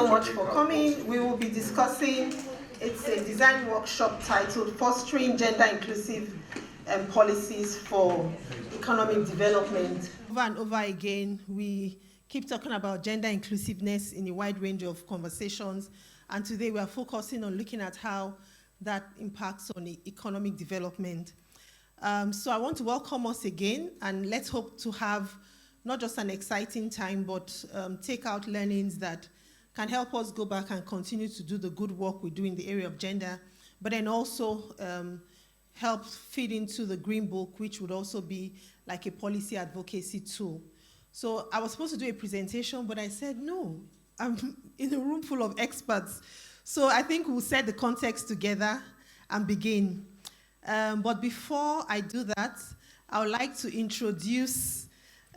so much for coming. We will be discussing, it's a design workshop titled Fostering Gender Inclusive Policies for Economic Development. Over and over again, we keep talking about gender inclusiveness in a wide range of conversations, and today we are focusing on looking at how that impacts on economic development. So I want to welcome us again, and let's hope to have not just an exciting time, but take out learnings that can help us go back and continue to do the good work we do in the area of gender, but then also help feed into the Green Book, which would also be like a policy advocacy tool. So I was supposed to do a presentation, but I said, no, I'm in a room full of experts. So I think we'll set the context together and begin. But before I do that, I would like to introduce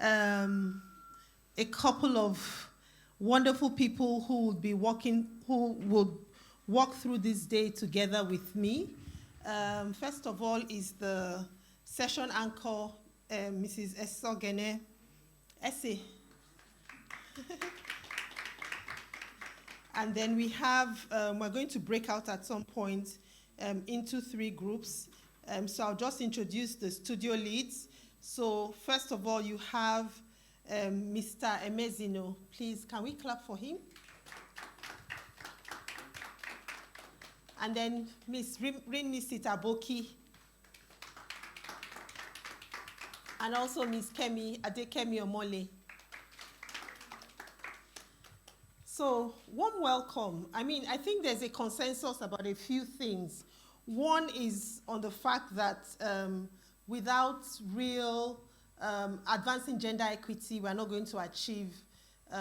a couple of wonderful people who would walk through this day together with me. First of all is the session anchor, Mrs. Esogene. Essie. And then we have, we're going to break out at some point into 3 groups. So I'll just introduce the studio leads. So first of all, you have Mr. Emezino. Please, can we clap for him? And then Ms. Rini Sitaboki. And also Ms. Adekemi Omole. So, warm welcome. I mean, I think there's a consensus about a few things. One is on the fact that without real advancing gender equity, we're not going to achieve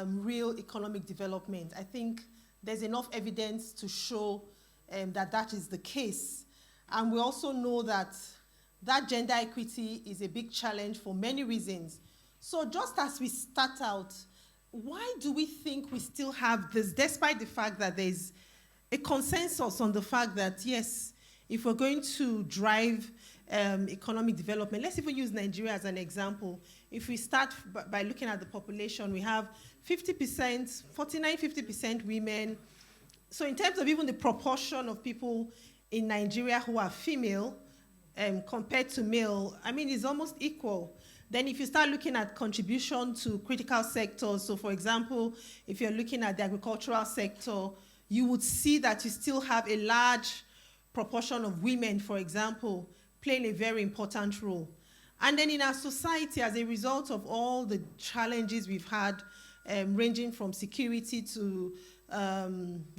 real economic development. I think there's enough evidence to show that is the case. And we also know that gender equity is a big challenge for many reasons. So just as we start out, why do we think we still have this, despite the fact that there's a consensus on the fact that, yes, if we're going to drive economic development, let's even use Nigeria as an example. If we start by looking at the population, we have 50%, 49-50% women. So in terms of even the proportion of people in Nigeria who are female compared to male, I mean, it's almost equal. Then if you start looking at contribution to critical sectors, so for example, if you're looking at the agricultural sector, you would see that you still have a large proportion of women, for example, playing a very important role. And then in our society, as a result of all the challenges we've had, ranging from security to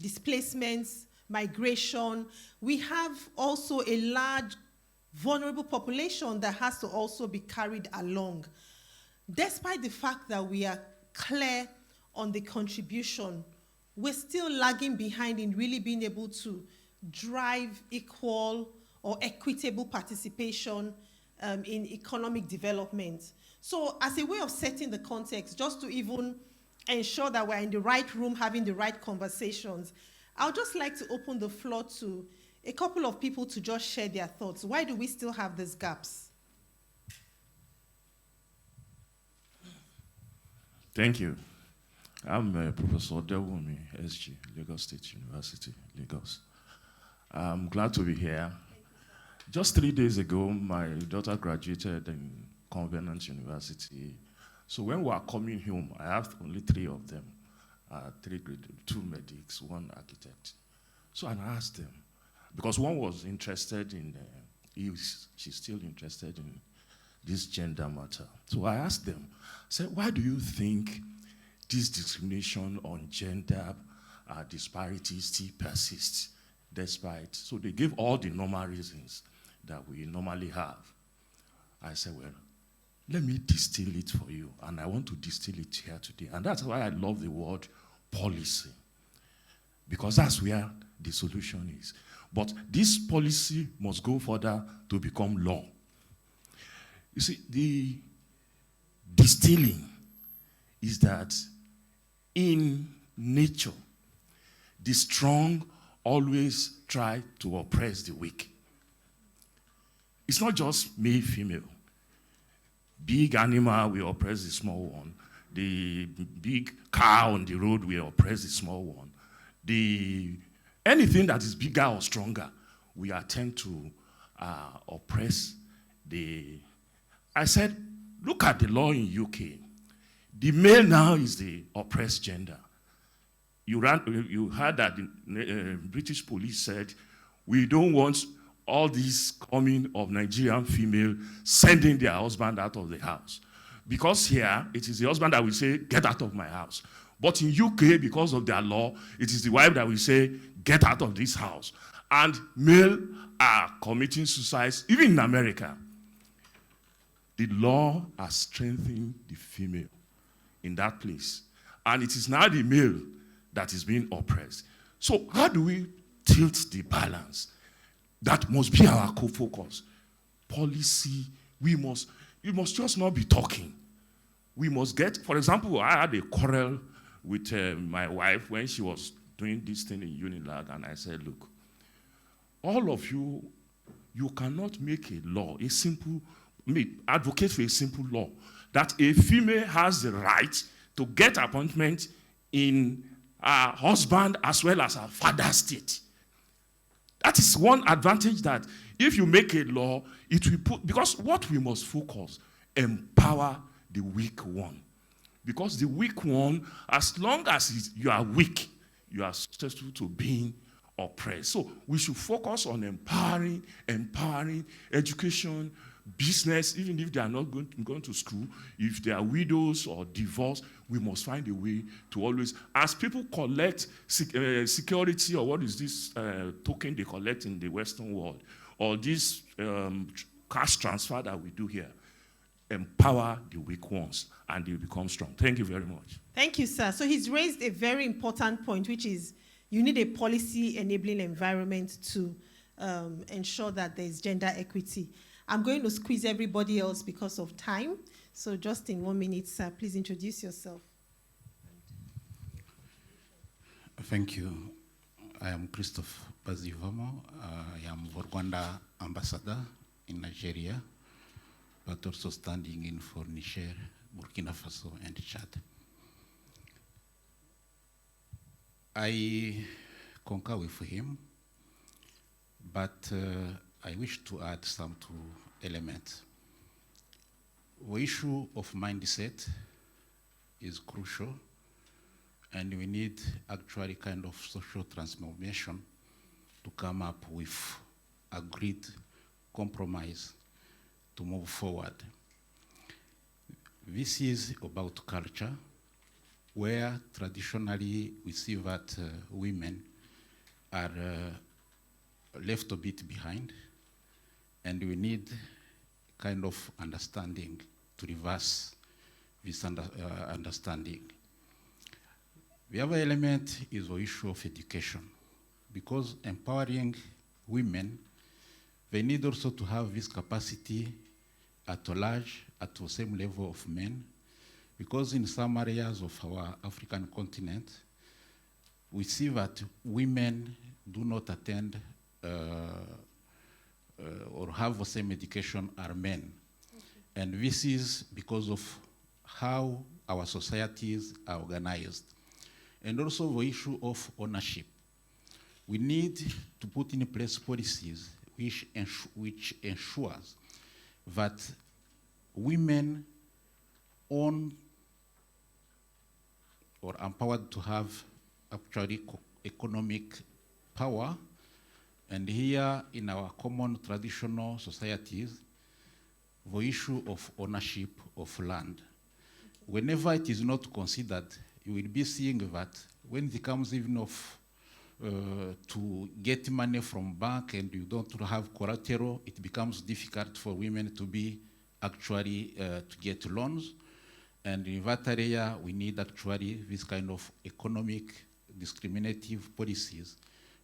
displacements, migration, we have also a large vulnerable population that has to also be carried along. Despite the fact that we are clear on the contribution, we're still lagging behind in really being able to drive equal or equitable participation in economic development. So as a way of setting the context, just to even ensure that we're in the right room having the right conversations, I would just like to open the floor to a couple of people to just share their thoughts. Why do we still have these gaps? Thank you. I'm Professor Dewumi, SG, Lagos State University, Lagos. I'm glad to be here. Just 3 days ago, my daughter graduated in Covenant University. So when we are coming home, I have only 3 of them, 3 grade, 2 medics, 1 architect. So I asked them, because one was interested in, she's still interested in this gender matter. So I asked them, I said, why do you think this discrimination on gender disparities still persists despite, so they gave all the normal reasons that we normally have. I said, well, let me distill it for you, and I want to distill it here today. And that's why I love the word policy, because that's where the solution is. But this policy must go further to become law. You see, the distilling is that in nature, the strong always try to oppress the weak. It's not just male, female. Big animal will oppress the small one. The big car on the road will oppress the small one. anything that is bigger or stronger, we attempt to oppress I said, look at the law in UK. The male now is the oppressed gender. You heard that the British police said, we don't want all this coming of Nigerian female sending their husband out of the house. Because here, it is the husband that will say, get out of my house. But in UK, because of their law, it is the wife that will say, get out of this house. And male are committing suicides, even in America. The law has strengthened the female in that place. And it is now the male that is being oppressed. So how do we tilt the balance? That must be our focus. Policy, we must just not be talking. We must get, for example, I had a quarrel with my wife when she was doing this thing in Unilag, and I said, look, all of you, you cannot make a law, advocate for a simple law, that a female has the right to get appointment in her husband as well as her father's state. That is one advantage, that if you make a law, it will put, because what we must focus, empower the weak one. Because the weak one, as long as you are weak, you are susceptible to being oppressed. So we should focus on empowering education, business, even if they are not going to school, if they are widows or divorced, we must find a way to always, as people collect security, or what is this token they collect in the Western world, or this cash transfer that we do here, empower the weak ones and they become strong. Thank you very much. Thank you, sir. So he's raised a very important point, which is you need a policy-enabling environment to ensure that there's gender equity. I'm going to squeeze everybody else because of time. So just in 1 minute, sir, please introduce yourself. Thank you. I am Christophe Bazivamo. I am Rwanda ambassador in Nigeria, but also standing in for Niger, Burkina Faso, and Chad. I concur with him, but I wish to add some two elements. The issue of mindset is crucial, and we need actually kind of social transformation to come up with agreed compromise to move forward. This is about culture, where traditionally we see that women are left a bit behind, and we need kind of understanding to reverse this understanding. The other element is the issue of education, because empowering women, they need also to have this capacity at large, at the same level of men, because in some areas of our African continent, we see that women do not attend or have the same education as men. Okay. And this is because of how our societies are organized. And also the issue of ownership. We need to put in place policies which ensures that women own or empowered to have actually economic power. And here in our common traditional societies, the issue of ownership of land. Whenever it is not considered, you will be seeing that when it comes even of to get money from bank and you don't have collateral, it becomes difficult for women to be actually to get loans. And in that area, we need actually this kind of economic discriminative policies,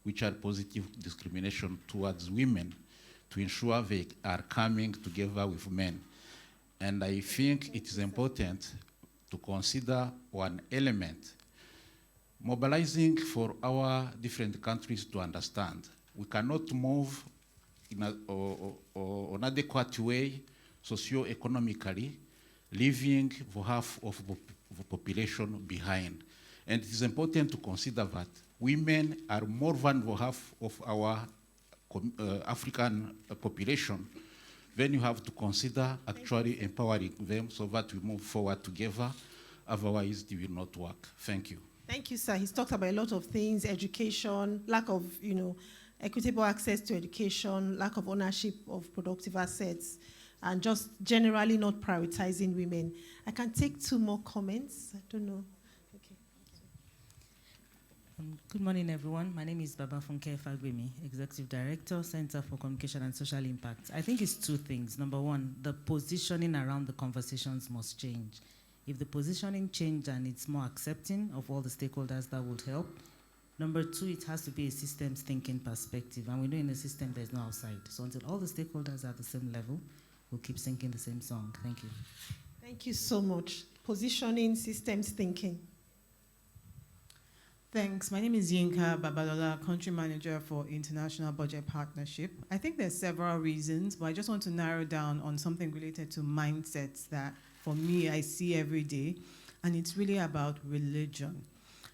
which are positive discrimination towards women, to ensure they are coming together with men. And I think it is important to consider one element, mobilizing for our different countries to understand. We cannot move in an adequate way, socio-economically, leaving the half of the population behind. And it is important to consider that women are more vulnerable half of our African population, then you have to consider actually empowering them so that we move forward together. Otherwise, it will not work. Thank you. Thank you, sir. He's talked about a lot of things: education, lack of, equitable access to education, lack of ownership of productive assets, and just generally not prioritizing women. I can take 2 more comments. I don't know. Okay. Good morning, everyone. My name is Baba Funke Fagbemi, Executive Director, Center for Communication and Social Impact. I think it's 2 things. Number 1, the positioning around the conversations must change. If the positioning changes and it's more accepting of all the stakeholders, that would help. Number 2, it has to be a systems thinking perspective. And we know in a system there's no outside. So until all the stakeholders are at the same level, we'll keep singing the same song. Thank you. Thank you so much. Positioning, systems thinking. Thanks. My name is Yinka Babalola, Country Manager for International Budget Partnership. I think there's several reasons, but I just want to narrow down on something related to mindsets that, for me, I see every day, and it's really about religion.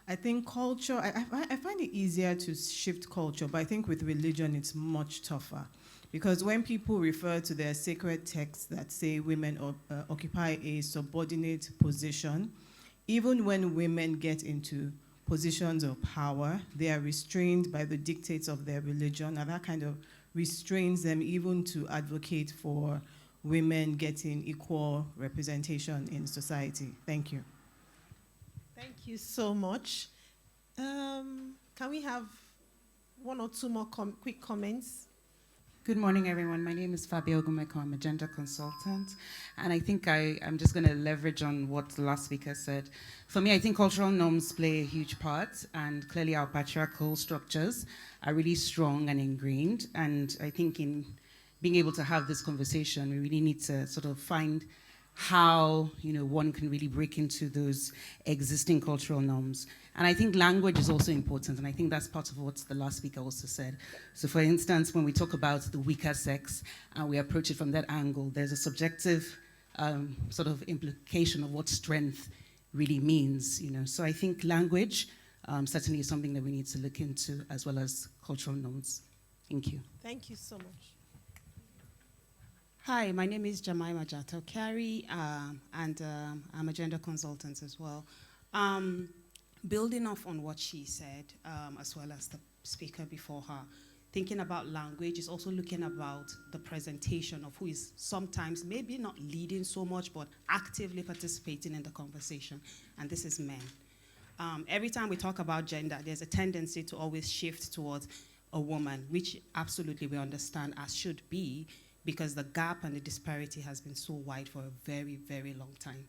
I think culture, I find it easier to shift culture, but I think with religion, it's much tougher. Because when people refer to their sacred texts that say women occupy a subordinate position, even when women get into positions of power, they are restrained by the dictates of their religion, and that kind of restrains them even to advocate for women getting equal representation in society. Thank you. Thank you so much. Can we have 1 or 2 more quick comments? Good morning, everyone. My name is Fabio Gumeko. I'm a gender consultant. And I think I'm just going to leverage on what the last speaker said. For me, I think cultural norms play a huge part. And clearly, our patriarchal structures are really strong and ingrained. And I think in being able to have this conversation, we really need to sort of find how one can really break into those existing cultural norms. And I think language is also important, and I think that's part of what the last speaker also said. So for instance, when we talk about the weaker sex and we approach it from that angle, there's a subjective sort of implication of what strength really means. So I think language certainly is something that we need to look into, as well as cultural norms. Thank you. Thank you so much. Hi, my name is Jemima Jato-Kari, and I'm a gender consultant as well. Building off on what she said, as well as the speaker before her, thinking about language is also looking about the presentation of who is sometimes maybe not leading so much, but actively participating in the conversation, and this is men. Every time we talk about gender, there's a tendency to always shift towards a woman, which absolutely we understand as should be, because the gap and the disparity has been so wide for a very, very long time.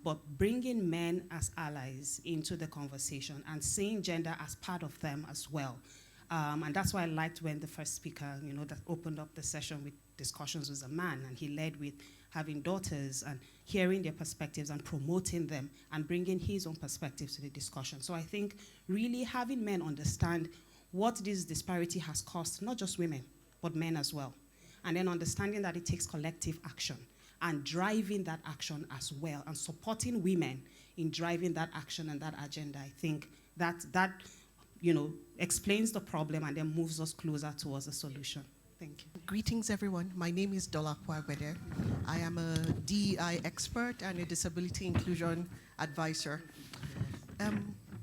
But bringing men as allies into the conversation and seeing gender as part of them as well. And that's why I liked when the first speaker, that opened up the session with discussions was a man, and he led with having daughters and hearing their perspectives and promoting them and bringing his own perspectives to the discussion. So I think really having men understand what this disparity has cost, not just women, but men as well. And then understanding that it takes collective action and driving that action as well and supporting women in driving that action and that agenda. I think that explains the problem and then moves us closer towards a solution. Thank you. Greetings, everyone. My name is Dola Kwagwede. I am a DEI expert and a disability inclusion advisor.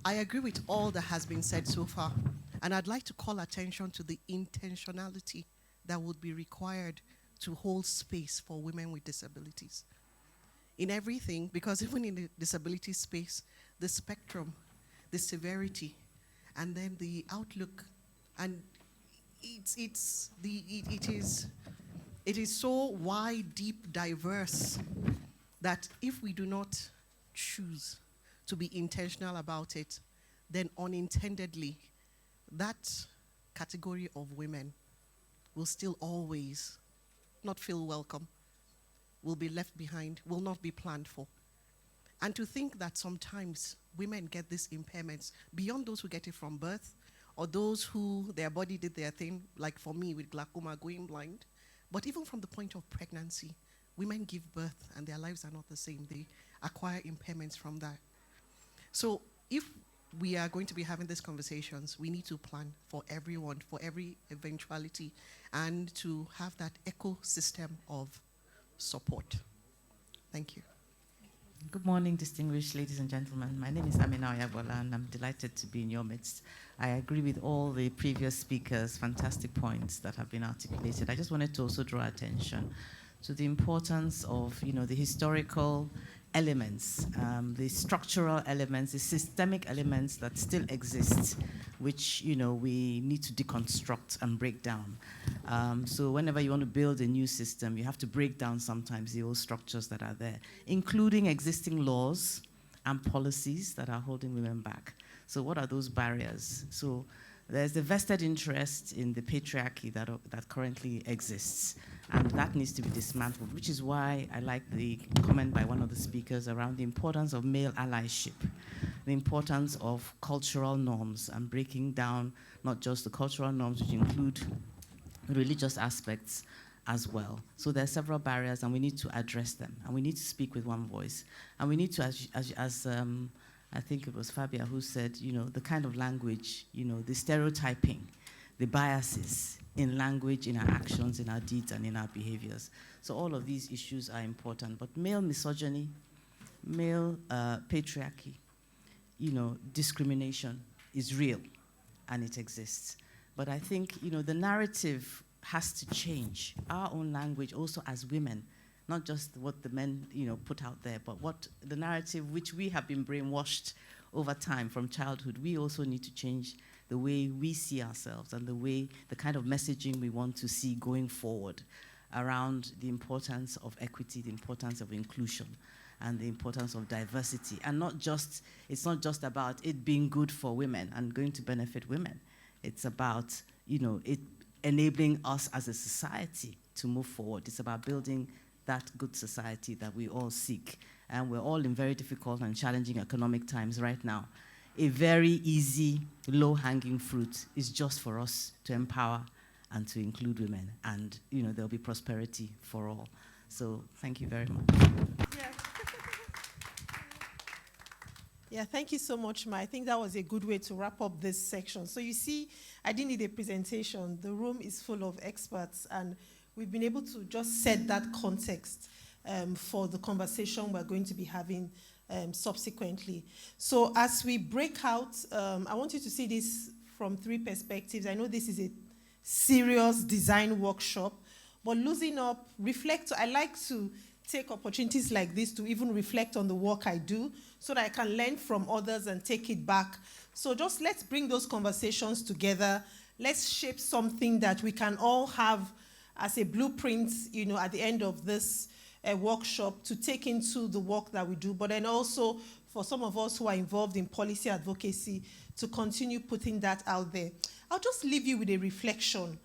I agree with all that has been said so far, and I'd like to call attention to the intentionality that would be required to hold space for women with disabilities. In everything, because even in the disability space, the spectrum, the severity, and then the outlook, and it is so wide, deep, diverse, that if we do not choose to be intentional about it, then unintendedly, that category of women will still always not feel welcome, will be left behind, will not be planned for. And to think that sometimes women get these impairments beyond those who get it from birth, or those who their body did their thing, like for me with glaucoma, going blind. But even from the point of pregnancy, women give birth and their lives are not the same. They acquire impairments from that. So if we are going to be having these conversations, we need to plan for everyone, for every eventuality, and to have that ecosystem of support. Thank you. Good morning, distinguished ladies and gentlemen. My name is Amina Oyabola, and I'm delighted to be in your midst. I agree with all the previous speakers' fantastic points that have been articulated. I just wanted to also draw attention to the importance of, the historical elements, the structural elements, the systemic elements that still exist, which, we need to deconstruct and break down. So whenever you want to build a new system, you have to break down sometimes the old structures that are there, including existing laws and policies that are holding women back. So what are those barriers? So there's the vested interest in the patriarchy that currently exists, and that needs to be dismantled, which is why I like the comment by one of the speakers around the importance of male allyship, the importance of cultural norms, and breaking down not just the cultural norms, which include religious aspects as well. So there are several barriers, and we need to address them, and we need to speak with one voice. And we need to, as I think it was Fabia who said, the kind of language, the stereotyping, the biases in language, in our actions, in our deeds, and in our behaviors. So all of these issues are important. But male misogyny, male patriarchy, discrimination is real, and it exists. But I think, the narrative has to change. Our own language also as women, not just what the men, put out there, but what the narrative which we have been brainwashed over time from childhood. We also need to change the way we see ourselves and the kind of messaging we want to see going forward around the importance of equity, the importance of inclusion, and the importance of diversity. And it's not just about it being good for women and going to benefit women. It's about, it enabling us as a society to move forward. It's about building that good society that we all seek. And we're all in very difficult and challenging economic times right now. A very easy, low-hanging fruit is just for us to empower and to include women. And, there'll be prosperity for all. So thank you very much. Yeah, thank you so much, Ma. I think that was a good way to wrap up this section. So you see, I didn't need a presentation. The room is full of experts, and we've been able to just set that context for the conversation we're going to be having subsequently. So as we break out, I want you to see this from three perspectives. I know this is a serious design workshop, but loosen up, reflect. I like to take opportunities like this to even reflect on the work I do so that I can learn from others and take it back. So just let's bring those conversations together. Let's shape something that we can all have as a blueprint, at the end of this workshop to take into the work that we do, but then also for some of us who are involved in policy advocacy to continue putting that out there. I'll just leave you with a reflection.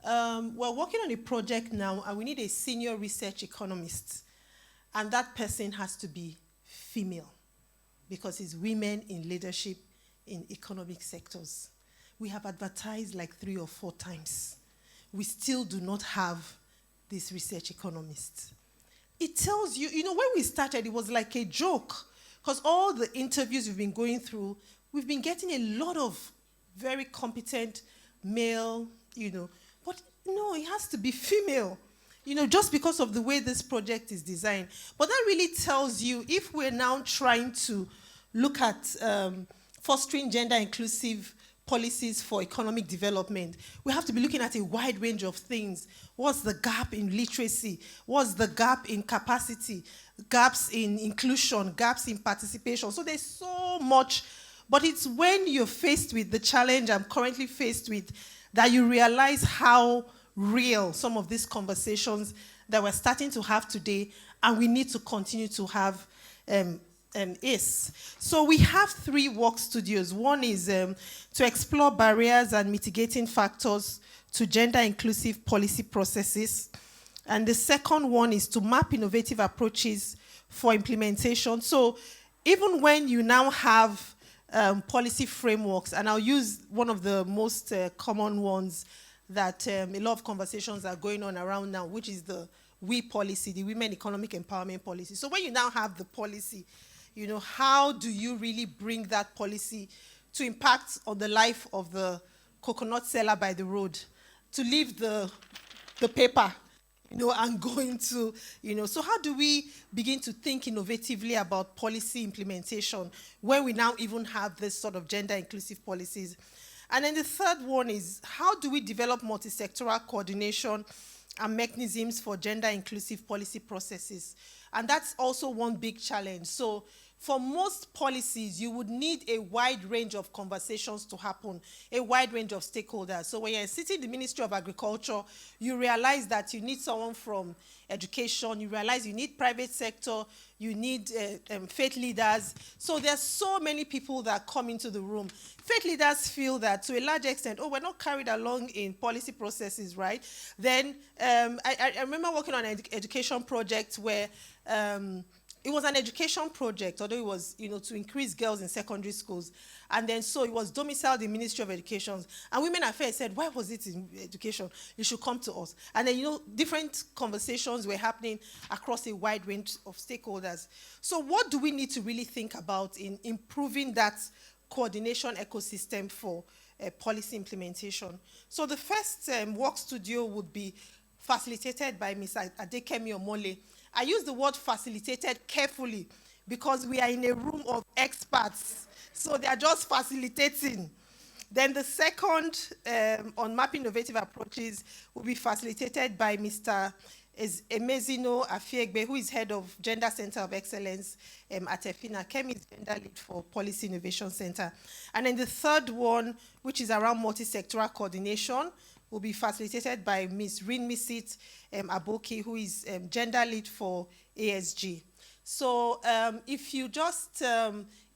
We're working on a project now, and we need a senior research economist, and that person has to be female because it's women in leadership in economic sectors. We have advertised like 3 or 4 times. We still do not have this research economist. It tells you, when we started, it was like a joke, because all the interviews we've been going through, we've been getting a lot of very competent male, but no, it has to be female, just because of the way this project is designed. But that really tells you, if we're now trying to look at fostering gender inclusive policies for economic development, we have to be looking at a wide range of things. What's the gap in literacy? What's the gap in capacity? Gaps in inclusion, gaps in participation. So there's so much, but it's when you're faced with the challenge I'm currently faced with that you realize how real some of these conversations that we're starting to have today and we need to continue to have is. So we have 3 work studios. One is to explore barriers and mitigating factors to gender-inclusive policy processes. And the second one is to map innovative approaches for implementation. So even when you now have policy frameworks, and I'll use one of the most common ones that a lot of conversations are going on around now, which is the WE policy, the Women Economic Empowerment Policy. So when you now have the policy, how do you really bring that policy to impact on the life of the coconut seller by the road, to leave the paper, and go into, so how do we begin to think innovatively about policy implementation when we now even have this sort of gender-inclusive policies? And then the third one is, how do we develop multi-sectoral coordination and mechanisms for gender-inclusive policy processes? And that's also one big challenge. So for most policies, you would need a wide range of conversations to happen, a wide range of stakeholders. So when you're sitting in the Ministry of Agriculture, you realize that you need someone from education, you realize you need private sector, you need faith leaders. So there's so many people that come into the room. Faith leaders feel that to a large extent, we're not carried along in policy processes, right? Then I remember working on an education project where it was an education project, although it was, to increase girls in secondary schools. And then so it was domiciled in Ministry of Education. And Women Affairs said, why was it in education? You should come to us. And then, different conversations were happening across a wide range of stakeholders. So what do we need to really think about in improving that coordination ecosystem for policy implementation? So the first work studio would be facilitated by Ms. Adekemi Omole. I use the word facilitated carefully because we are in a room of experts. So they are just facilitating. Then the second on mapping innovative approaches will be facilitated by Mr. Emezino Afiegbe, who is head of Gender Center of Excellence at EFINA. Kemi is gender lead for Policy Innovation Center. And then the third one, which is around multi-sectoral coordination, will be facilitated by Ms. Rinmisit Aboki, who is gender lead for ASG. So if you just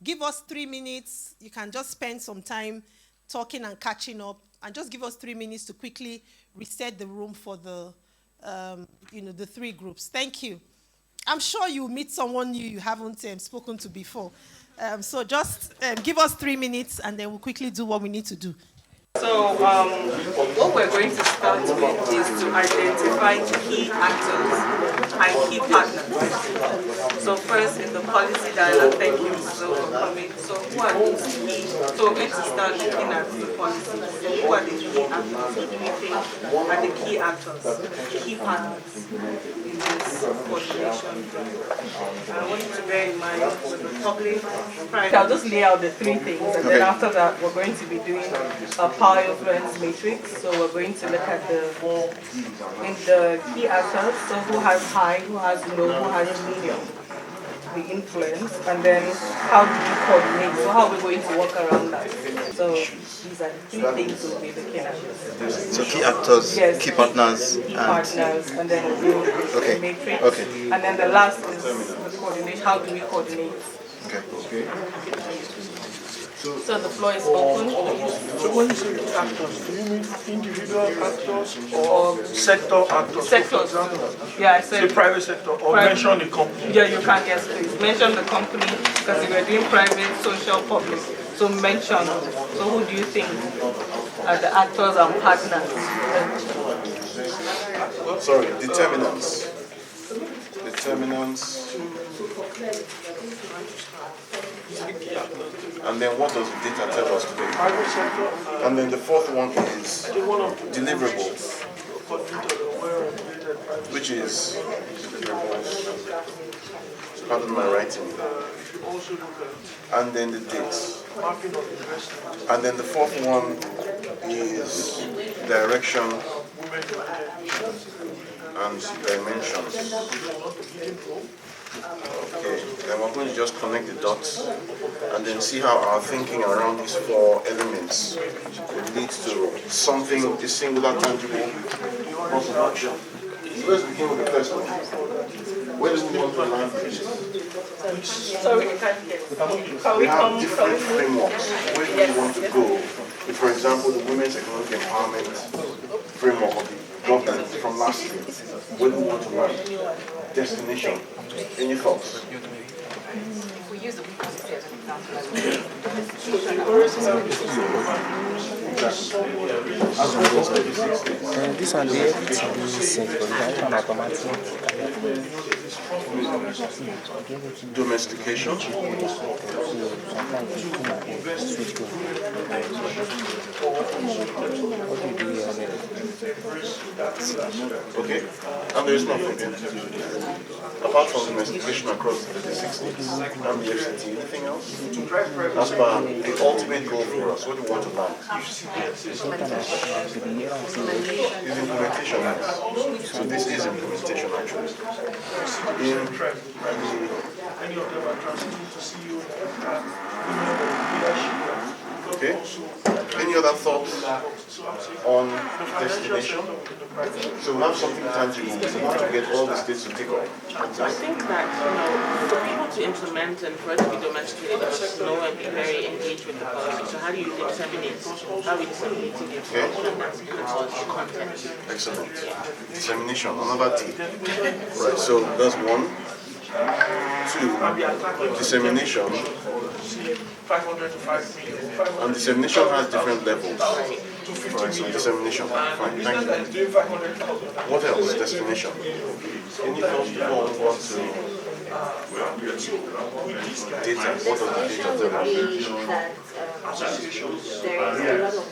give us 3 minutes, you can just spend some time talking and catching up, and just give us 3 minutes to quickly reset the room for the, the 3 groups. Thank you. I'm sure you'll meet someone new you haven't spoken to before. So just give us 3 minutes, and then we'll quickly do what we need to do. So what we're going to start with is to identify key actors and key partners. So first in the policy dialogue, thank you so for coming. So who are those key? So we're going to start looking at the policy. So who are the key actors? Who do we think are the key actors, key partners in this coordination? I want you to bear in mind with the public, private. I'll just lay out the 3 things, and then after that we're going to be doing a power influence matrix. So we're going to look at the key actors, so who has high, who has low, who has medium, the influence, and then how do we coordinate? So how are we going to work around that? So these are the 3 things we'll be looking at. So key actors, yes, key partners, and then we'll do a matrix. Okay. And then the last is the coordination. How do we coordinate? Okay. So the floor is open. So when you say actors, do you mean individual actors or sector actors? Sectors. So for example, yeah, I said say private sector or mention the company. Yeah, you can, yes, please. Mention the company, because if we're doing private, social, public. So mention. So who do you think are the actors and partners? Sorry, determinants. And then what does the data tell us today? And then the 4th one is deliverables, which is pardon my writing. And then the dates. And then the 4th one is direction and dimensions. Okay, then we're going to just connect the dots and then see how our thinking around these 4 elements leads to something, a singular, tangible course of action. Let's begin with the first one. Where do we want to land with this? Sorry, I can't hear. We have different frameworks. Where do we want to go? If, for example, the Women's Economic Empowerment framework of the government from last year, where do we want to land? Destination. Any thoughts? We use the policy as an This one there, it's automatic. Domestication. Okay, and there is nothing there. Apart from domestication across the 36 states and the FCT, anything else? As per the ultimate goal for us, what do we want to learn? Is implementation. So this is implementation actually. Okay. Any other thoughts on destination? So we have something tangible. We want to get all the states to take off. So I think that, for people to implement and for it to be domesticated, they must know and be very engaged with the policy. So how do you disseminate? How are we disseminating the information that's in the policy content? Excellent. Dissemination, another T. Right, so that's 1. 2, dissemination. And dissemination has different levels. Right, so dissemination. Fine, thank you. What else? Destination. Any thoughts before we go on to data? What does the data tell us? There is a lot of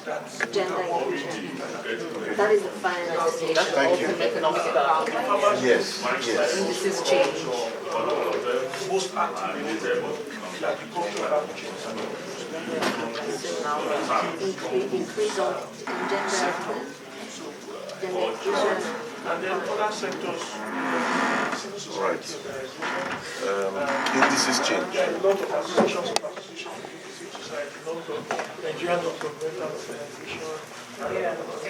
gender inclusion. That is the final destination. Thank you. Yes, yes. This is change. Increase of gender inclusion. And then other sectors. Right. Indices change. A lot of associations of civil society, a lot of Nigerian non-governmental organizations,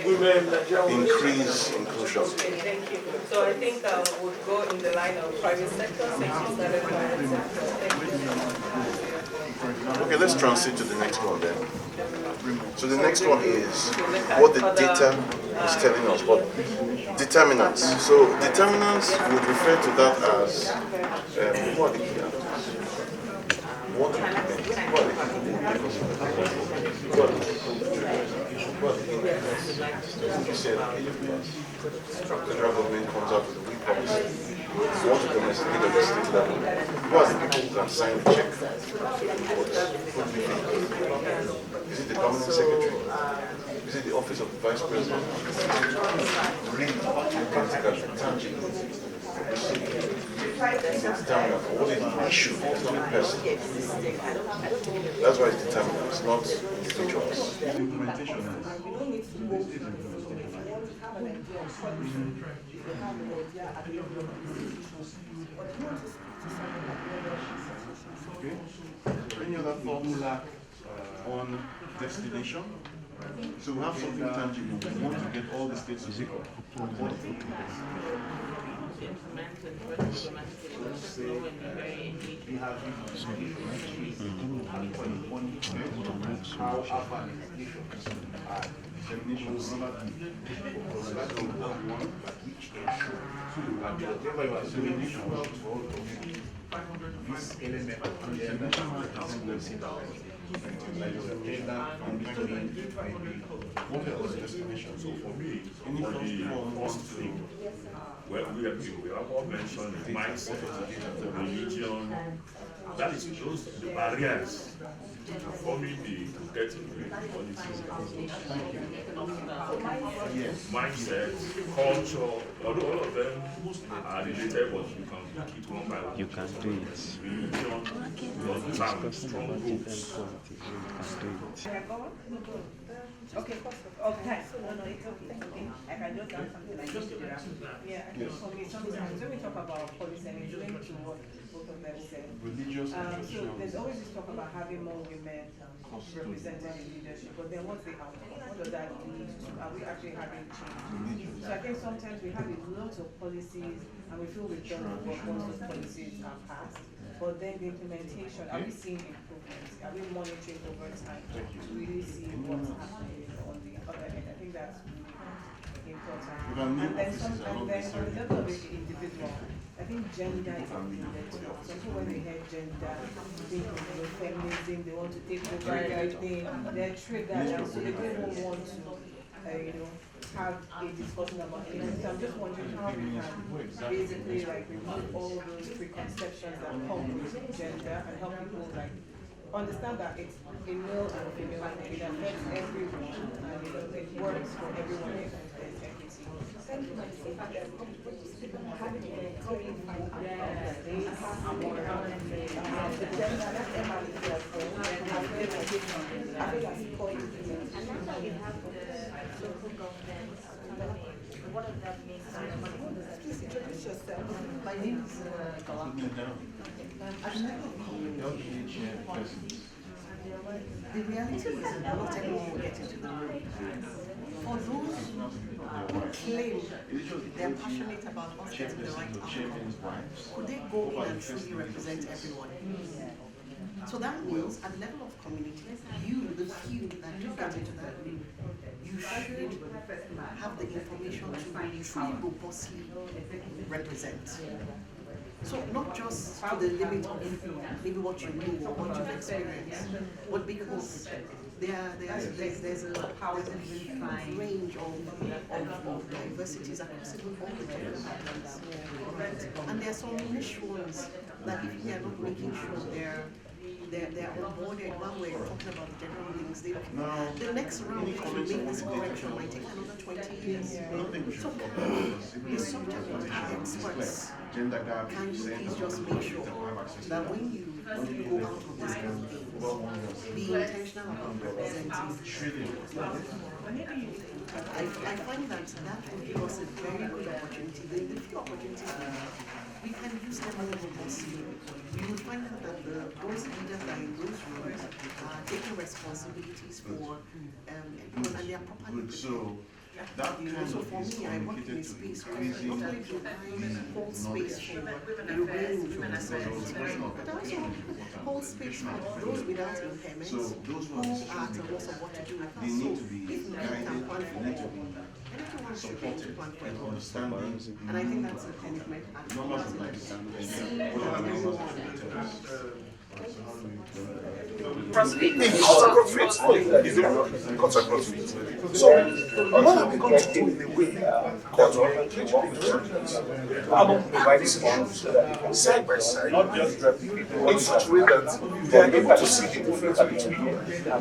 women, Nigerian Increase inclusion. Thank you. So I think we'll go in the line of private sector since you started private sector. Thank you. Okay, let's transit to the next one then. So the next one is what the data is telling us, but determinants. So determinants would refer to that as what are the key actors? What are the federal government comes out with a weak policy. You want to domesticate at the state level. Who are the people who can sign the check? Is it the permanent secretary? Is it the office of the vice president? Really, practical, tangible. It's determinant. What is the issue? It's not a person. That's why it's determinant. It's not individuals. Implementation is. Okay. Any other thoughts on destination? So we have something tangible. We want to get all the states to take up. What else? Destination. So for me, well, we have all mentioned mindset, religion, that is those the barriers forming the to get into the policies. Yes. Mindset, culture, although all of them are related, but you can keep one by one. You can do it. Religion, strong roots. Okay, okay. No, it's okay. I can just add something like this. Yeah, I think for me, sometimes when we talk about policy, and it's linked to what both of them said. Religious So there's always this talk about having more women represented in leadership, but then what's the outcome? What does that lead to? Are we actually having change? So I think sometimes we have a lot of policies, and we feel we've done the work once those policies are passed. But then the implementation, are we seeing improvements? Are we monitoring over time to really see what's happening on the other end? I think that's really important. And then on the level of the individual, I think gender is included too. Some people when they hear gender, think of feminism, they want to take over everything, they're triggered, and so they don't even want to, have a discussion about anything. So I'm just wondering how we can basically like remove all those preconceptions that come with gender and help people like understand that it's a male and female thing. It affects everyone and it works for everyone if there's equity. What does that mean? Please introduce yourself. My name is Galactic. The reality is that not everyone will get into the room. For those who claim they're passionate about us getting the right outcome, could they go in and truly represent everyone? So that means at the level of community, you, the few that do get into that room, you should have the information to truly robustly represent. So not just to the limit of maybe what you know or what you've experienced, but because there's a huge range of diversities across all the different patterns. And there are some niche ones that if we are not making sure they're onboarded while we're talking about the general rulings, the next round to make this correction might take another 20 years. So the subject matter experts, can you please just make sure that when you go out of this campaign, be intentional about representing? I find that will give us a very good opportunity. The few opportunities we can use them more robustly. You will find out that those leaders that are in those roles are taking responsibilities for everyone and they are properly prepared. So for me, I work in a space where not only do I hold space for the range of disabilities, but also hold space for those without impairments who are at a loss of what to do with us. So if we can plan for them, everyone should be able to plan for it. And I think that's a commitment and seeing that everyone So, what are we going to do in a way that will provide solutions side by side in such a way that they are able to see the difference between,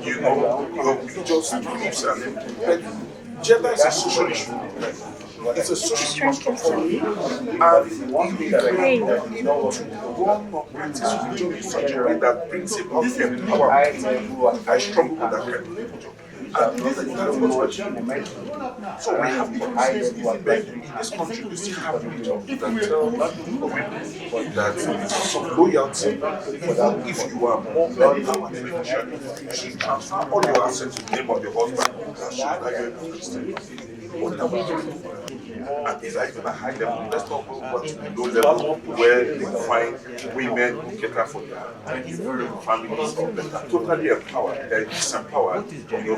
your religious beliefs and gender is a social issue. It's a social construct, and if we are able to run practice religion in such a way that brings about empowerment, I strongly believe that can be able. And that's what we're achieving. So we have policies in this country, we still have religion that tell women that it's some loyalty, even if you are more empowered financially, you should transfer all your assets to the name of your husband. That shows that you're a Christian. What are we doing? And is that even a high level? Let's not go over to the low level where they find women who cater for their families that are totally empowered. They are disempowered,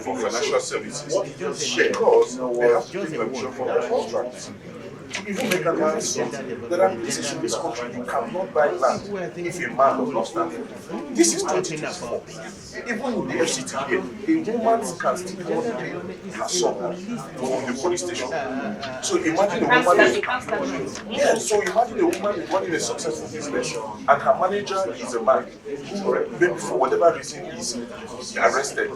for financial services because they have to take permission from the contracts. To even make an answer, there are places in this country you cannot buy land if a man does not stand for it. This is 2024. Even in the FCT here, a woman can still go to pay her son from the police station. So imagine a woman so imagine a woman is running a successful business and her manager is a man who, maybe for whatever reason, is arrested.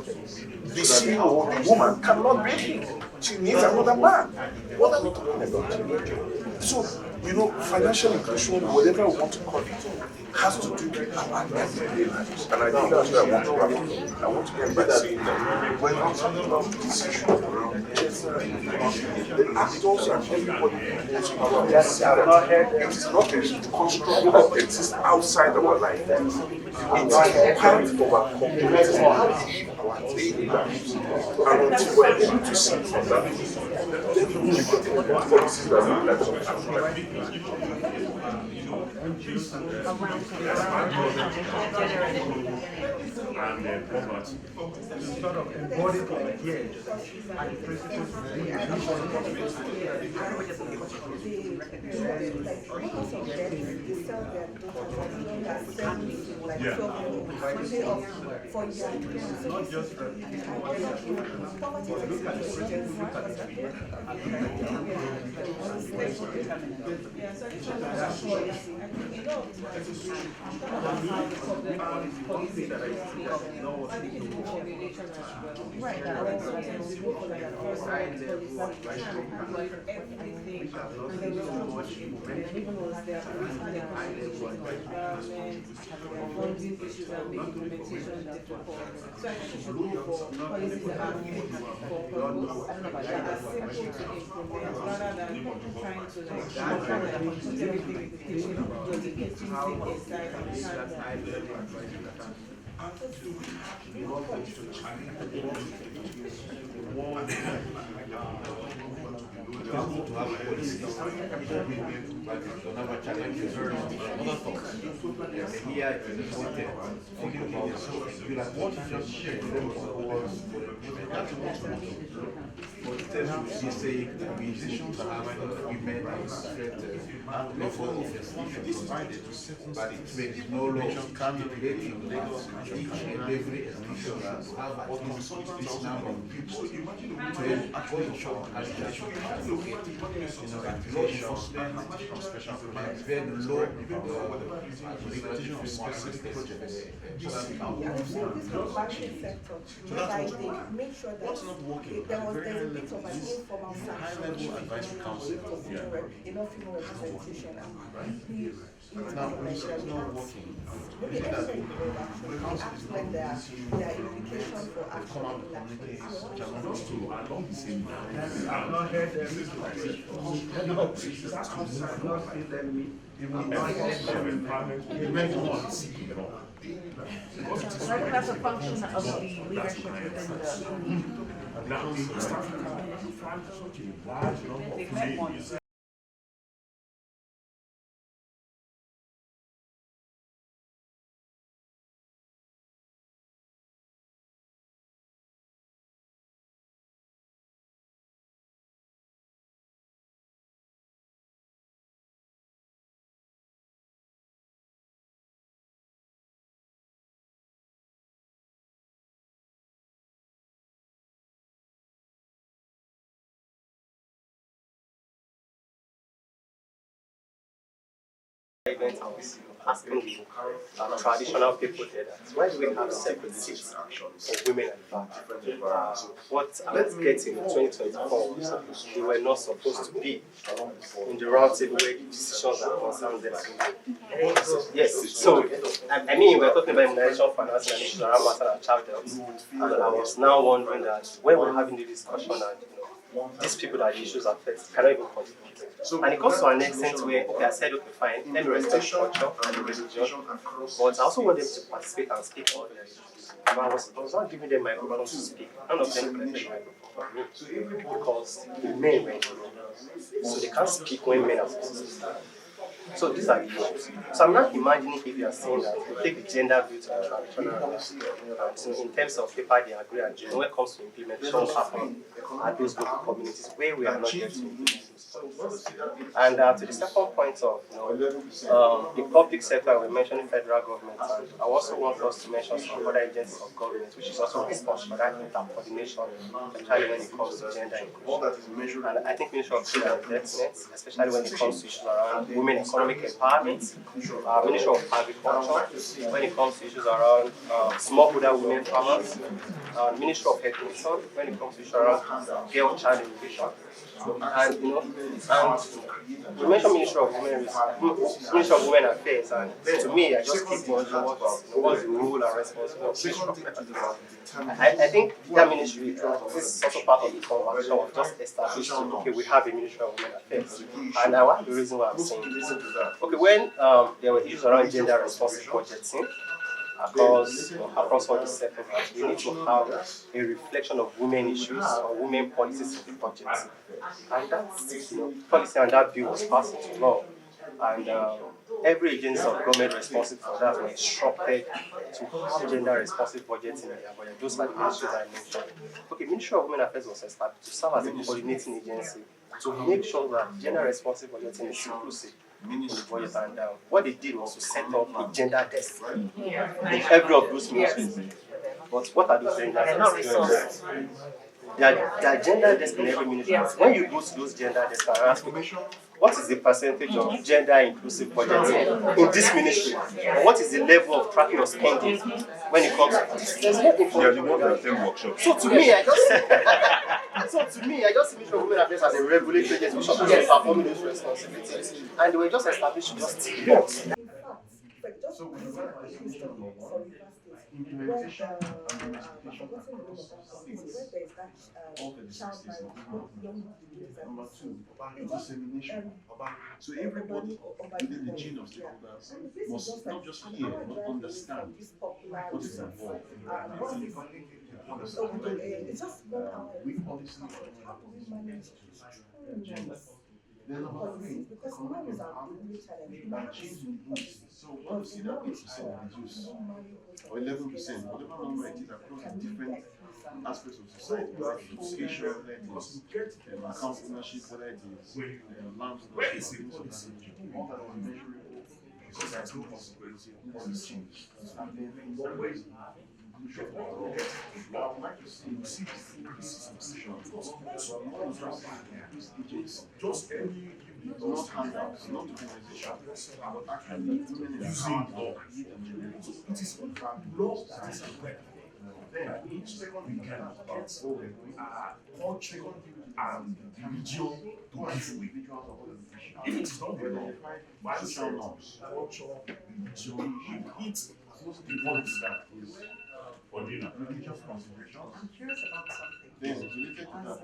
The CEO, the woman, cannot pay him. She needs another man. What are we talking about? So, financial inclusion, whatever we want to call it, has to do with our everyday lives. And I think that's where I want to wrap up. I want to end by saying that when we're talking about this issue around gender, the actors and everybody who's around us, it is not a construct that exists outside our life. It is part of our community, our daily lives. And until we're able to see from that, then we will get policies that look like something. Sort of embodied ideas and the principles at 7 meetings, like 12 meetings, Monday off for young people. So Not just poverty is yeah, so this one was a policy. I think a lot of times we talk about how the problem is policy and the individual relation as well. Right. And then sometimes we look for like a personal policy, like everything, and then we don't want to implement, even though there are adequate issues of environment, funding issues and make implementation difficult. So I think we should look for policies that are fit for purpose, that are simple to implement, rather than trying to like put everything in the kitchen, because the kitchen sink inside and can't. To have policies, but don't have a challenge. Other thoughts. Here it is important to think about saying that musicians have women at different level of education, but it makes no law stipulating that each and every institution has to have at least this number of people to ensure culture located in organization, and then law regulatory Make sure that there's a bit of an informal sanction, enough female representation, and now, it's not working. maybe everybody when there are implications for action I've not heard them. So I think that's a function of the leadership within the Now, in East Africa, you find such a large number of ladies. Events and asking the traditional people there that why do we have separate seats for women and men? What I was getting in 2024 was they were not supposed to be in the round table where the decisions are concerned them. Yes, so I mean we're talking about immunization, financing and issues around matter and child health, and I was now wondering that when we're having the discussion and these people that the issues affect cannot even contribute. And it comes to an extent where, okay, I said, okay, fine, let me respect culture and the religion, but I also want them to participate and speak on their issues. I was not giving them microphone to speak. None of them collected the microphone for me because the men were so they can't speak when men are supposed to speak. So these are the issues. So I'm not imagining if you are saying that we take the gender view to the traditional so in terms of paper they agree and when it comes to implementation what happen at those local communities where we are not yet to implement. And to the second point of the public sector, we mentioned federal government, and I also want us to mention some other agencies of government which is also responsible for that inter-coordination, especially when it comes to gender inclusion. And I think Ministry of Trade and Investment, especially when it comes to issues around women economic empowerment, Ministry of Agriculture, when it comes to issues around smallholder women farmers, Ministry of Education, when it comes to issues around girl child education. And and we mentioned Ministry of Women Affairs, and to me, I just keep wondering what's the role and responsibility of Ministry of Affairs. I think that ministry, this is also part of the conversation of just establishing, okay, we have a Ministry of Women Affairs. And I want the reason why I'm saying this. Okay, when there were issues around gender responsive budgeting, across all the sectors, we need to have a reflection of women issues or women policies in the budget. And that's policy and that bill was passed into law. And every agency of government responsible for that were instructed to have gender responsive budgeting in their budget. Those are the issues I mentioned. Okay, Ministry of Women Affairs was established to serve as a coordinating agency to make sure that gender responsive budgeting is inclusive budget, and what they did was to set up a gender desk in every of those ministries. But what are those gender desks? There are gender desks in every ministry. When you go to those gender desks and ask them, what is the percentage of gender inclusive budget in this ministry? Or what is the level of tracking of spending when it comes to this? There's no information. Yeah, the one that attend workshops. So to me, I just see Ministry of Women Affairs as a regulatory agency which should be performing those responsibilities. And they were just established just Implementation and implementation across states. All 36 states. Number two, dissemination. So everybody within the chain of stakeholders must not just hear, but understand what is involved. With policy, then number three, economic empowerment and change in policy. So when you see that 8% reduce, or 11%, whatever number it is across the different aspects of society, whether it is education, whether it is account ownership, whether it is land ownership, all that is measurable, so that policy change. And then inclusion overall. I would like to see just any not handouts, not organization, but actually using law. It is law that is correct. Then each second we can about culture and religion to give way. If it is not well by social norms, culture, religion, it's the voice that is for dinner. Religious consideration. I'm curious about something. Then related to that,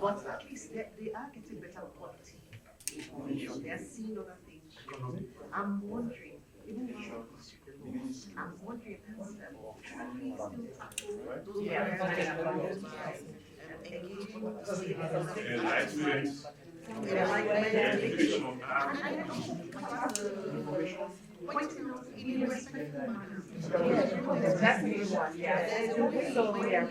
but at least they are getting better quality information. They are seeing other things. I'm wondering, even if I'm wondering, can we still tackle pointing out in a respectful manner. Exactly. So we are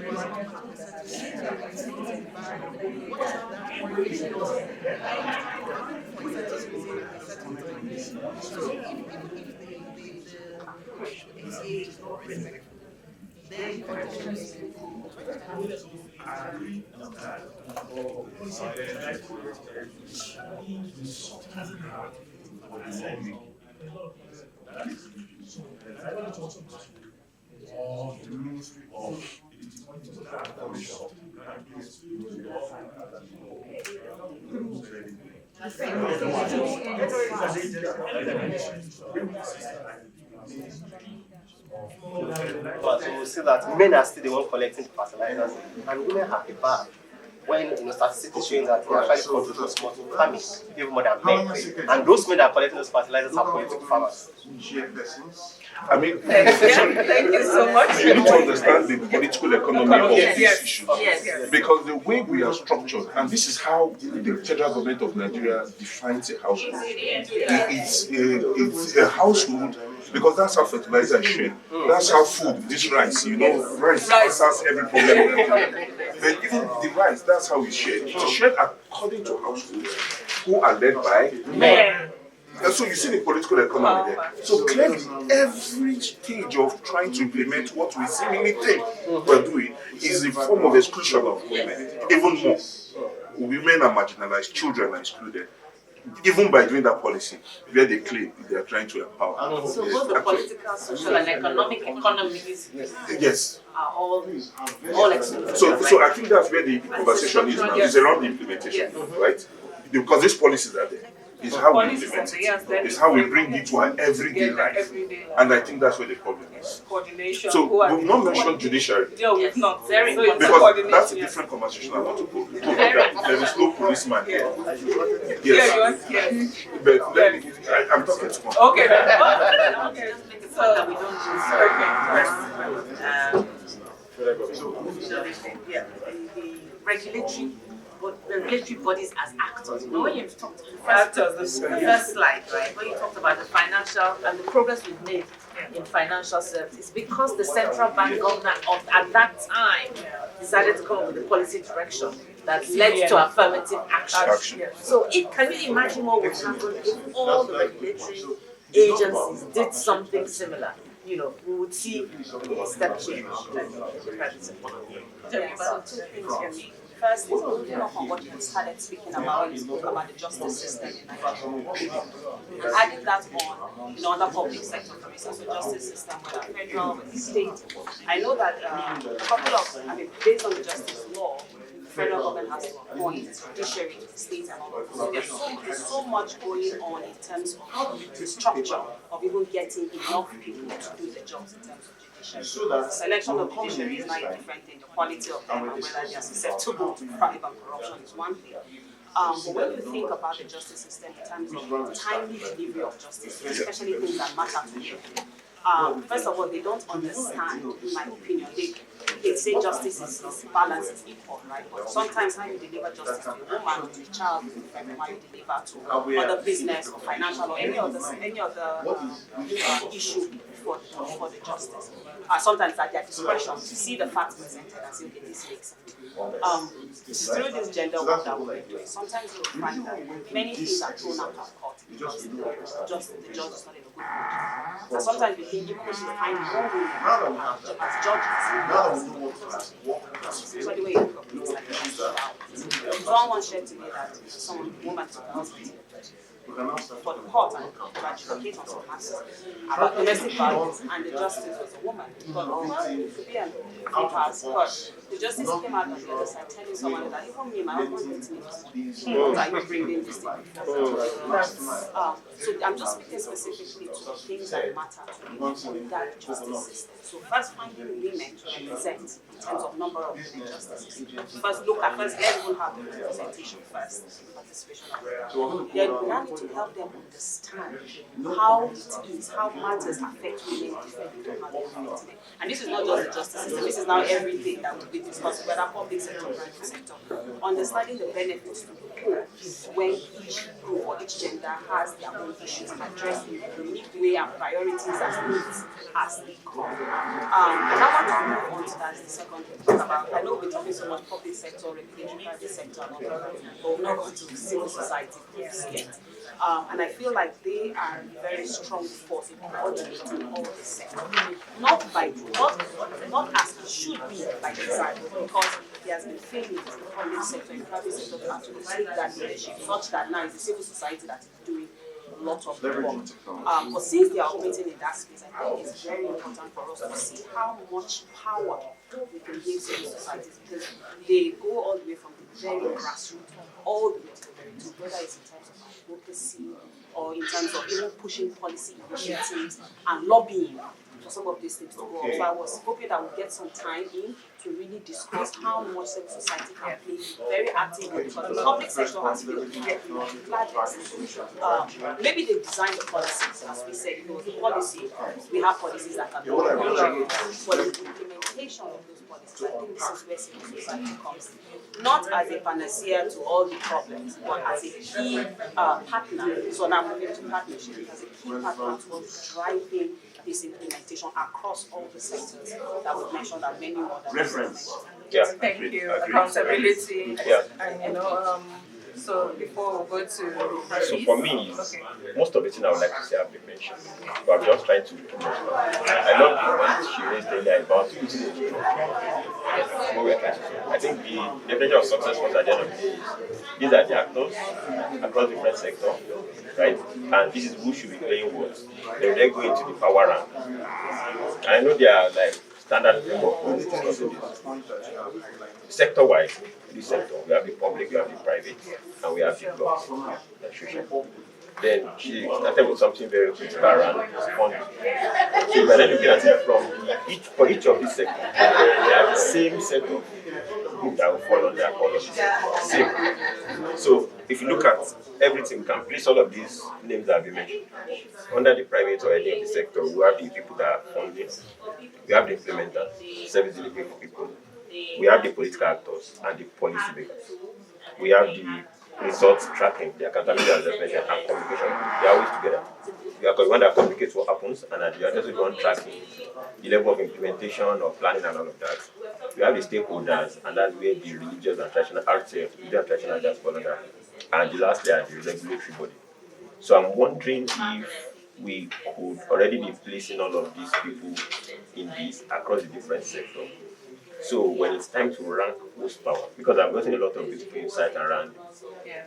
or the Ministry of But you will see that men are still the one collecting the fertilizers, and women have a bag. When statistics showing that they actually contribute more to farming, even more than men. And those men that are collecting those fertilizers are political farmers. I mean, thank you so much. You need to understand the political economy of Yes, these issues. yes. Because the way we are structured, and this is how the federal government of Nigeria defines a household. It's a household because that's how fertilizer is shared. That's how food, this rice, rice answers every problem. But even the rice, that's how it's shared. It's shared according to households who are led by men. And so you see the political economy there. So clearly, every stage of trying to implement what we seemingly think we're doing is a form of exclusion of women. Even more, women are marginalized, children are excluded. Even by doing that policy, where they claim they are trying to empower. So both the political, social, and economic economies yes. are all excluded. So I think that's where the conversation is now. It's around the implementation, right? Because these policies are there. It's how we implement it. It's how we bring it to our everyday life. And I think that's where the problem is. Coordination. So we've not mentioned judiciary. No, we've not. Very important. Because that's a different conversation I want to go through. There is no policeman here. Yes. But let me, I'm talking to one. Okay. Okay. So that we don't the regulatory bodies as actors. When you talked the first slide, right? When you talked about the financial and the progress we've made in financial services, because the central bank governor at that time decided to come up with a policy direction that led to affirmative action. So can you imagine what would happen if all the regulatory agencies did something similar? You know, we would see a step change. So two things for me. First is building up on what you started speaking about when you spoke about the justice system in Nigeria. Adding that on, other public sector, for instance, the justice system, whether federal, whether state. I know that based on the justice law, the federal government has to appoint judiciary to the state and all of that. So there's so much going on in terms of the structure of even getting enough people to do the jobs in terms of the selection of judiciary is not a different thing. The quality of them and whether they are susceptible to crime and corruption is one thing. But when you think about the justice system in terms of timely delivery of justice, especially things that matter to you, first of all, they don't understand, in my opinion. They say justice is balance is equal, right? But sometimes how you deliver justice to a woman, to a child, is different from how you deliver to other business or financial or any other issue for the justice. Sometimes at their discretion to see the facts presented and say, okay, this makes sense. Through this gender work that we're doing, sometimes you find that many things are thrown out of court because the judge is not in a good mood. And sometimes we think even if you find more women as judges, so the way you look at things like that. Someone shared to me that some woman took her husband for the court and advocate on some matters about domestic violence, and the justice was a woman. But it could be an impasse, but the justice came out on the other side telling someone that even me, my husband beats me for money. What are you bringing this thing? So I'm just speaking specifically to the things that matter to me in that justice system. So first finding women to represent in terms of number of women justices. First let everyone have the representation first, participation. Then we now need to help them understand how it is, how matters affect women differently from how they affect men. And this is not just the justice system, this is now everything that will be discussed, whether public sector or private sector. Understanding the benefits to the poor when each group or each gender has their own issues addressed in a unique way and priorities as needs as they come. And I want to move on to that as the second thing to talk about. I know we're talking so much public sector, regulatory, private sector, and all that, but we're not going to civil society groups yet. And I feel like they are a very strong force in coordinating all the sector. Not as it should be by design, because there has been failing in the public sector, in the private sector to actually take that leadership, such that now it's the civil society that is doing a lot of the work. But since they are operating in that space, I think it's very important for us to see how much power we can give civil societies, because they go all the way from the very grassroots all the way to the very top, whether it's in terms of advocacy or in terms of even pushing policy initiatives and lobbying for some of these things to go on. So I was hoping that we'll get some time in to really discuss how much civil society can play very actively, because the public sector has failed to get large maybe they design the policies, as we said, the policy, we have policies that can be implemented, but the implementation of those policies, I think this is where civil society comes in. Not as a panacea to all the problems, but as a key partner. So now moving to partnership, as a key partner towards driving this implementation across all the sectors that we've mentioned and many more. Reference. Thank you. Accountability. And so before we go to so for me, most of the things I would like to say have been mentioned, but I'm just trying to. I love the point she raised earlier about what we are trying to say. I think the definition of success was at the end of the day. These are the actors across different sectors, right? And this is who should be playing what. They then go into the power rank. I know there are like standard framework when discussing this. Sector-wise, this sector, we have the public, we have the private, and we have the block administration. Then she started with something very critical around funding. So we're then looking at it from for each of these sectors, they have the same set of groups that will fall under their policies. Same. So if you look at everything, we can place all of these names that have been mentioned. Under the private or any of the sector, we have the people that are funding, we have the implementers, service delivery for people, we have the political actors and the policy makers. We have the results tracking, the accountability assessment and communication. They are always together. Because we want to communicate what happens, and at the other one tracking the level of implementation or planning and all of that. we have the stakeholders, and that's where the religious and traditional RTF, religious and traditional just fall under. And the last layer is the regulatory body. So I'm wondering if we could already be placing all of these people in this across the different sectors. So when it's time to rank host power, because I've gotten a lot of beautiful insight around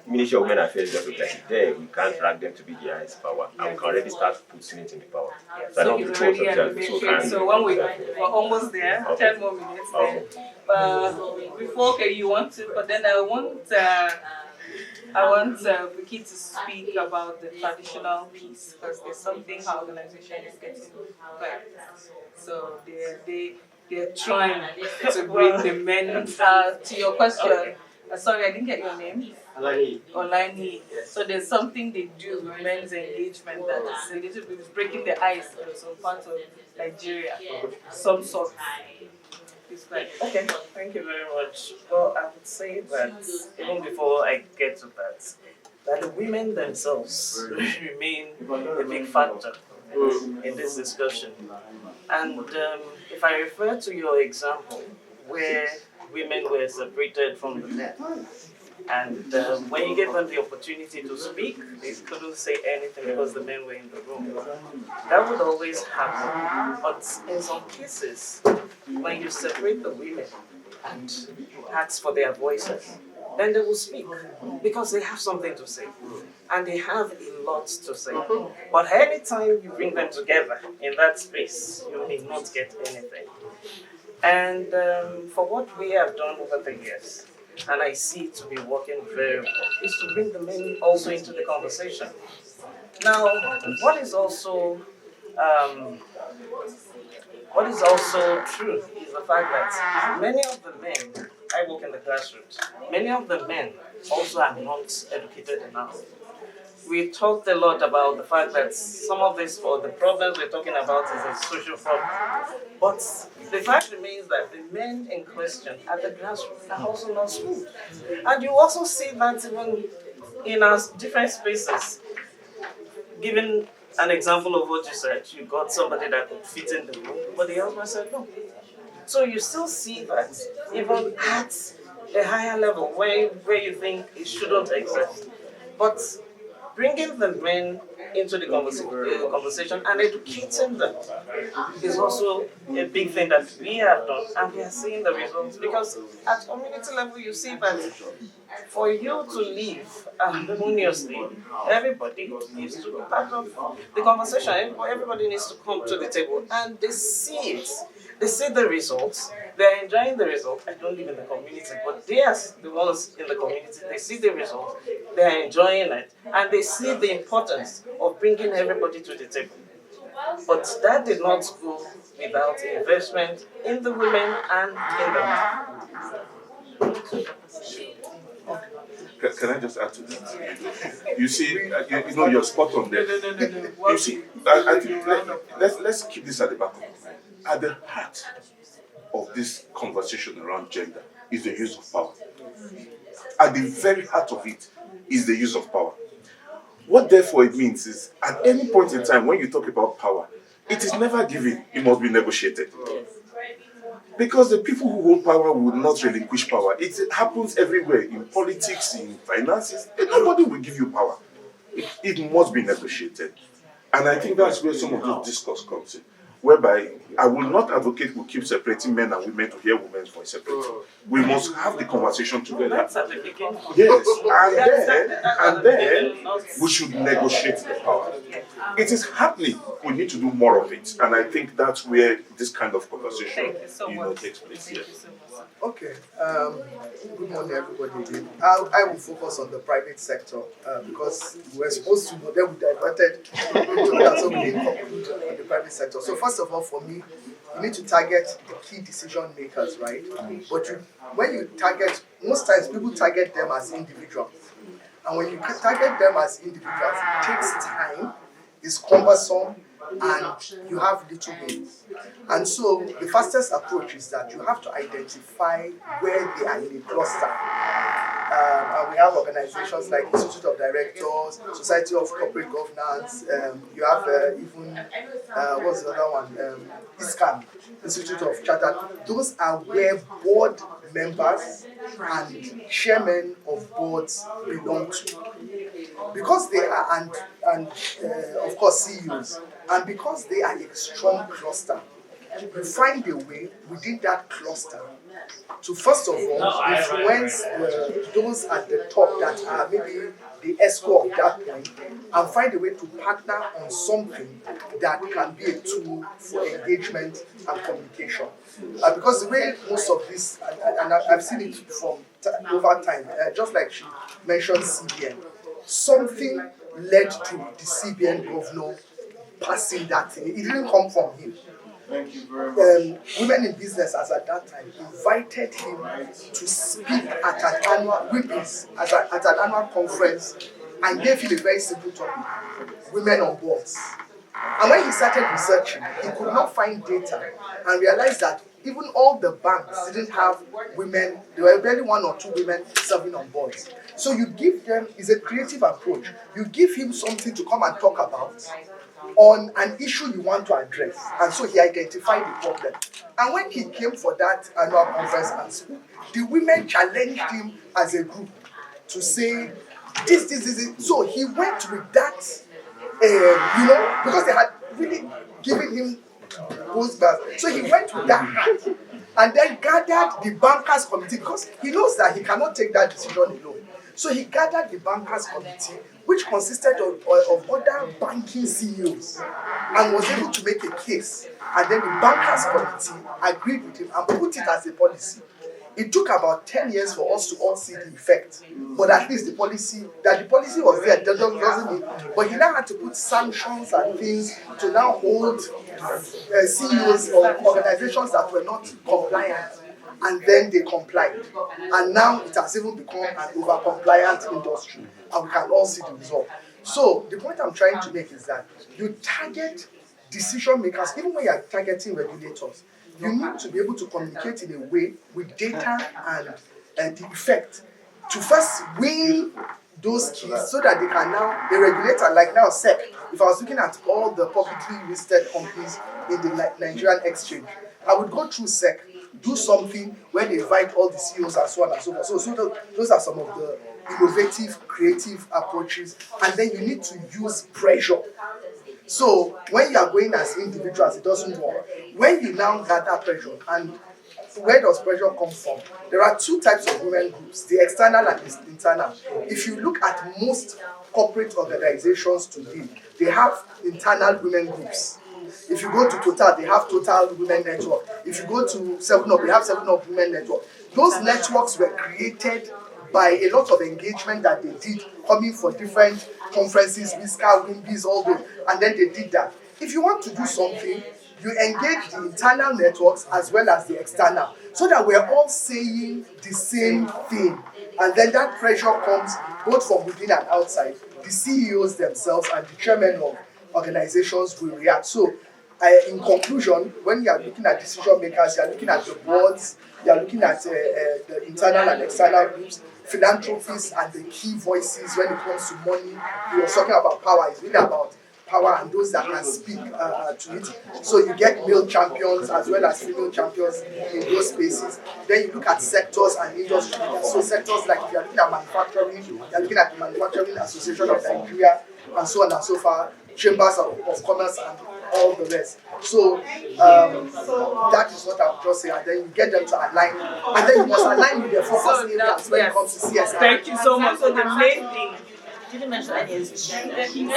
Ministry of Women Affairs just look like it there, we can't rank them to be the highest power, and we can already start putting it in the power. So I don't it's think already so when we're almost there, okay. 10 more minutes then. But before, okay, you want to, but then I want Vicky to speak about the traditional piece, because there's something our organization is getting back. So they're trying to bring the men to your question. Sorry, I didn't get your name. Olani. So there's something they do with men's engagement that is a little bit breaking the ice in some parts of Nigeria, some sort. Okay, thank you very much. Well, I would say that even before I get to that the women themselves remain a big factor in this discussion. And if I refer to your example, where women were separated from the men, and when you gave them the opportunity to speak, they couldn't say anything because the men were in the room. That would always happen. But in some cases, when you separate the women and ask for their voices, then they will speak because they have something to say. And they have a lot to say. But anytime you bring them together in that space, you may not get anything. And for what we have done over the years, and I see it to be working very well, is to bring the men also into the conversation. Now, what is also true is the fact that many of the men, I work in the classrooms, many of the men also are not educated enough. We talked a lot about the fact that some of this, or the problems we're talking about, is a social problem. But the fact remains that the men in question at the grassroots are also not schooled. And you also see that even in our different spaces. Given an example of what you said, you got somebody that could fit in the room, but the husband said no. So you still see that even at a higher level where you think it shouldn't exist. But bringing the men into the conversation and educating them is also a big thing that we have done, and we are seeing the results. Because at community level, you see that for you to live harmoniously, everybody needs to be part of the conversation. Everybody needs to come to the table, and they see it. They see the results. They're enjoying the results. I don't live in the community, but they are the ones in the community. They see the results. They're enjoying it, and they see the importance of bringing everybody to the table. But that did not go without investment in the women and in the men. Can I just add to that? You see, you know, you're spot on there. You see, I think let's keep this at the back of our mind. At the heart of this conversation around gender is the use of power. At the very heart of it is the use of power. What therefore it means is, at any point in time when you talk about power, it is never given, it must be negotiated. Because the people who hold power will not relinquish power. It happens everywhere, in politics, in finances. Nobody will give you power. It must be negotiated. And I think that's where some of this discourse comes in. Whereby I will not advocate we keep separating men and women to hear women's voice separately. We must have the conversation together. That's at the beginning. Yes, and then we should negotiate the power. It is happening. We need to do more of it, and I think that's where this kind of conversation, takes place. Here. Okay. Good morning, everybody. I will focus on the private sector because we're supposed to know. Then we diverted into that, so we didn't conclude on the private sector. So first of all, for me, you need to target the key decision makers, right? But when you target, most times people target them as individuals, and when you target them as individuals, it takes time, it's cumbersome, and you have little gains. And so the fastest approach is that you have to identify where they are in a cluster. and we have organizations like Institute of Directors, Society of Corporate Governance. You have even what's the other one? ISCAN, Institute of Chartered. Those are where board members and chairmen of boards belong to, because they are and of course CEOs, and because they are a strong cluster. You find a way within that cluster to first of all influence those at the top that are maybe the ESCO of that point, and find a way to partner on something that can be a tool for engagement and communication. Because the way most of this, and I've seen it from over time, just like she mentioned CBN, something led to the CBN governor passing that thing. It didn't come from him. Women in Business, as at that time, invited him to speak at an annual at an annual conference, and gave him a very simple topic: women on boards. And when he started researching, he could not find data, and realized that even all the banks didn't have women. There were barely 1 or 2 women serving on boards. So you give them, is a creative approach. You give him something to come and talk about on an issue you want to address. And so he identified the problem. And when he came for that annual conference and spoke, the women challenged him as a group to say, this. So he went with that, because they had really given him postbars. So he went with that hat and then gathered the bankers committee, because he knows that he cannot take that decision alone. So he gathered the bankers committee, which consisted of other banking CEOs, and was able to make a case. And then the bankers committee agreed with him and put it as a policy. It took about 10 years for us to all see the effect, but at least the policy was there, doesn't mean. But he now had to put sanctions and things to now hold CEOs of organizations that were not compliant, and then they complied. And now it has even become an over-compliant industry, and we can all see the result. So the point I'm trying to make is that you target decision makers, even when you are targeting regulators, you need to be able to communicate in a way with data and the effect to first win those keys, so that they can now, the regulator, like now SEC, if I was looking at all the publicly listed companies in the Nigerian exchange, I would go through SEC, do something where they invite all the CEOs and so on and so forth. So those are some of the innovative, creative approaches, and then you need to use pressure. So when you are going as individuals, it doesn't work. When you now gather pressure, and where does pressure come from? There are 2 types of women groups, the external and the internal. If you look at most corporate organizations today, they have internal women groups. If you go to Total, they have Total Women Network. If you go to 7up, they have 7up Women Network. Those networks were created by a lot of engagement that they did, coming for different conferences, WISCA, WIMBIS, all those, and then they did that. If you want to do something, you engage the internal networks as well as the external, so that we're all saying the same thing. And then that pressure comes both from within and outside. The CEOs themselves and the chairmen of organizations will react. So, in conclusion, when you are looking at decision makers, you are looking at the boards, you are looking at the internal and external groups, philanthropists, and the key voices when it comes to money. We were talking about power. It's really about power and those that can speak to it. So you get male champions as well as female champions in those spaces. Then you look at sectors and industry. So sectors like, if you are looking at manufacturing, you are looking at the Manufacturing Association of Nigeria, and so on and so far, chambers of commerce and all the rest. So that is what I would just say. And then you get them to align, and then you must align with their focus areas when it comes to CSR. Thank you so much. So the main thing. You didn't mention any ESG.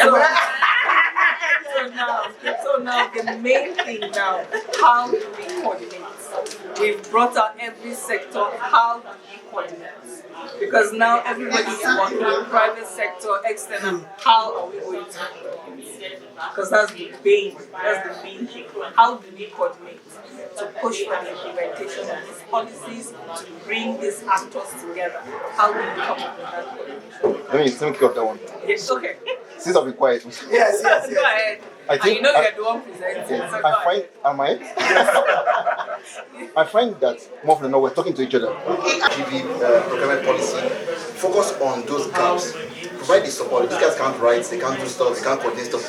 So now the main thing now, how do we coordinate? We've brought out every sector, how do we coordinate? Because now everybody's working in private sector, external, how are we going to coordinate? Because that's the main thing. How do we coordinate to push for the implementation of these policies, to bring these actors together? How do we come up with that coordination? Let me kick off that one. Yes, okay. Since I'll be quiet. Yes. Go ahead. I think and you know you're the one presenting. Yes, So I find, am I? I find that more often than not we're talking to each other. GV procurement policy, focus on those gaps, provide the support. These guys can't write, they can't do stuff, they can't coordinate stuff.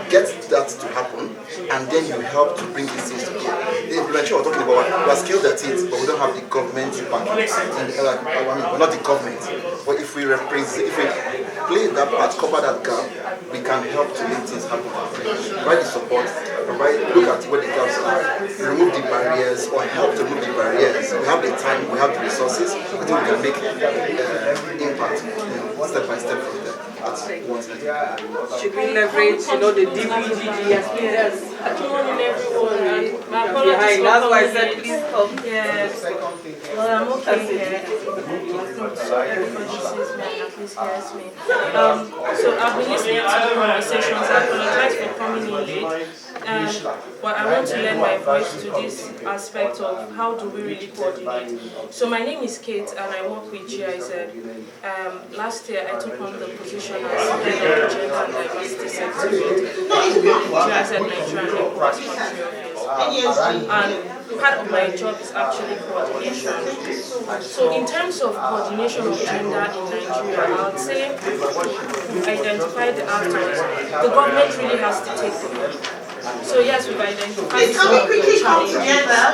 Get that to happen, and then you help to bring these things together. The implementation we're talking about, we are skilled at it, but we don't have the government package. Well, not the government, but if we play that part, cover that gap, we can help to make things happen. Provide the support, look at where the gaps are, remove the barriers, or help to remove the barriers. We have the time, we have the resources. I think we can make impact, step by step from there. Should we leverage, the DPGG as leaders? Good morning, everyone. My apologies. That's why I said please come. Yes. Well, I'm okay here. Everybody sees me and at least hears me. So I've been listening to the conversations. I apologize for coming in late. But I want to lend my voice to this aspect of how do we really coordinate. So my name is Kate and I work with GIZ. Last year I took on the position as head of gender and diversity sector with GIZ Nigeria Cross Country Office. And part of my job is actually coordination. So in terms of coordination of gender in Nigeria, I would say we've identified the actors. The government really has to take the lead. So yes, we've identified some of the challenges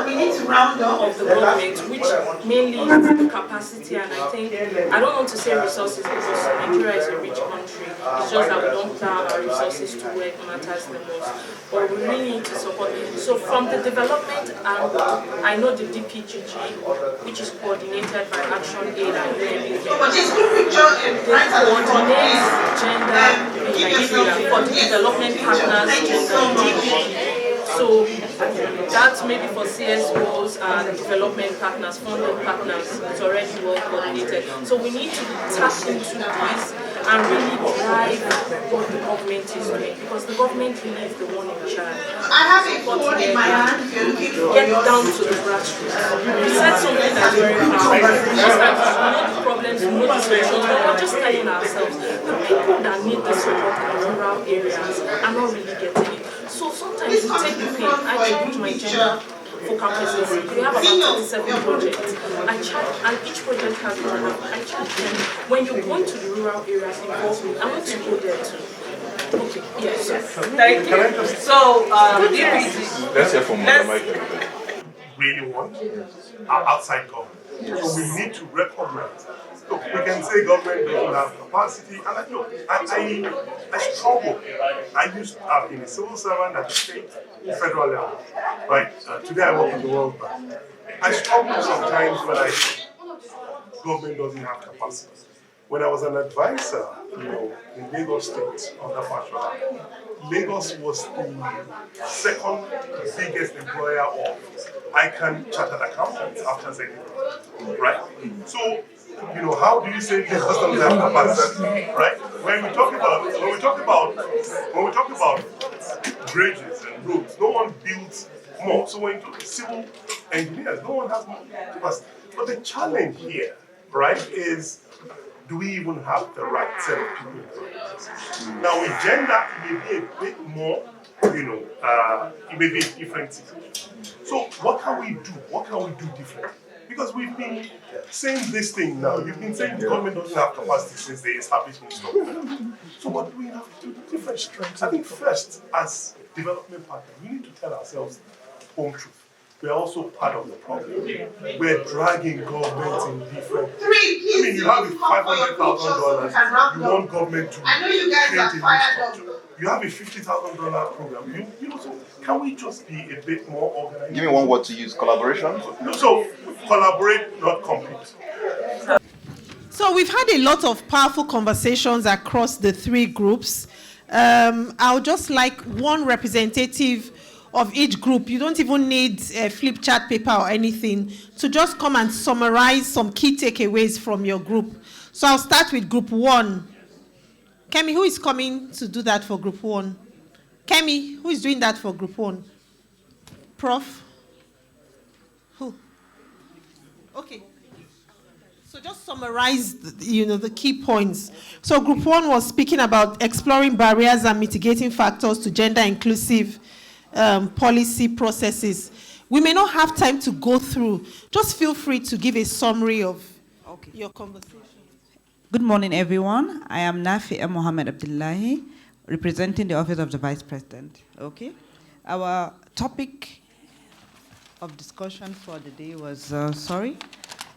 we need to round up of the government, which mainly is the capacity, and I don't want to say resources because Nigeria is a rich country. It's just that we don't plan our resources to where it matters the most. But we really need to support. So from the development angle, I know the DPGG, which is coordinated by Action Aid and UNDP. They coordinate gender in Nigeria for the development partners. So that's maybe for CSOs and development partners, funding partners, it's already well coordinated. So we need to tap into this and really drive what the government is doing, because the government really is the one in charge. I have a phone in my hand. Get down to the grassroots. You said something that's very powerful. It's that we know the problems, we know the solutions, but we're just telling ourselves the people that need the support in rural areas are not really getting it. So sometimes we take the pain. I change my gender for campuses. We have about 37 projects. I charge, and each project has one. I charge them. When you go into the rural areas, involve me. I want to go there too. Okay, yes. Thank you. So, DPG. Let's hear from Michael. Really want outside government. So we need to recognize. Look, we can say government doesn't have capacity, and I struggle. I used to have been a civil servant at the state, federal level. Right? Today I work in the World Bank. I struggle sometimes when government doesn't have capacity. When I was an advisor, in Lagos State under Fashola, Lagos was the second biggest employer of ICANN chartered accountants after Zenith. Right? So, how do you say Lagos doesn't have capacity? Right? When we talk about bridges and roads, no one builds more. So when you talk civil engineers, no one has more capacity. But the challenge here, right, is do we even have the right set of people in place? Now with gender, it may be a bit more, it may be a different situation. So what can we do? What can we do differently? Because we've been saying this thing now. You've been saying the government doesn't have capacity since the establishment stuff. So what do we have to do different? I think first, as development partners, we need to tell ourselves home truth. We're also part of the problem. We're dragging governments in different. You have $500,000. You want government to create a new structure. You have a $50,000 program. So can we just be a bit more organized? Give me one word to use: collaboration. No, so collaborate, not compete. So we've had a lot of powerful conversations across the three groups. I would just like one representative of each group. You don't even need a flip chart paper or anything to just come and summarize some key takeaways from your group. So I'll start with group one. Kemi, who is coming to do that for group one? Kemi, who is doing that for group one? Prof? Who? Okay. So just summarize, the key points. So group one was speaking about exploring barriers and mitigating factors to gender inclusive policy processes. We may not have time to go through. Just feel free to give a summary of your conversation. Good morning, everyone. I am Nafi Mohammed Abdullahi, representing the Office of the Vice President. Okay. Our topic of discussion for the day was,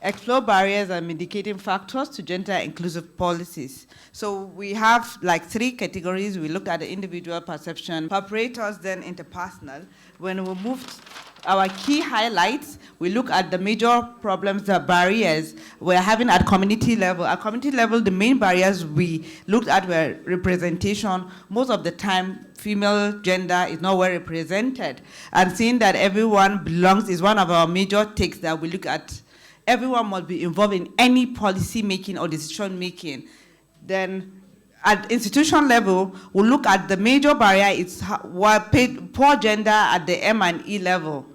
explore barriers and mitigating factors to gender-inclusive policies. So we have like 3 categories. We looked at the individual perception, operators, then interpersonal. When we moved our key highlights, we look at the major problems, the barriers we're having at community level. At community level, the main barriers we looked at were representation. Most of the time, female gender is not well represented. And seeing that everyone belongs is one of our major takes that we look at. Everyone must be involved in any policy making or decision making. Then at institution level, we look at the major barrier is poor gender at the M&E level.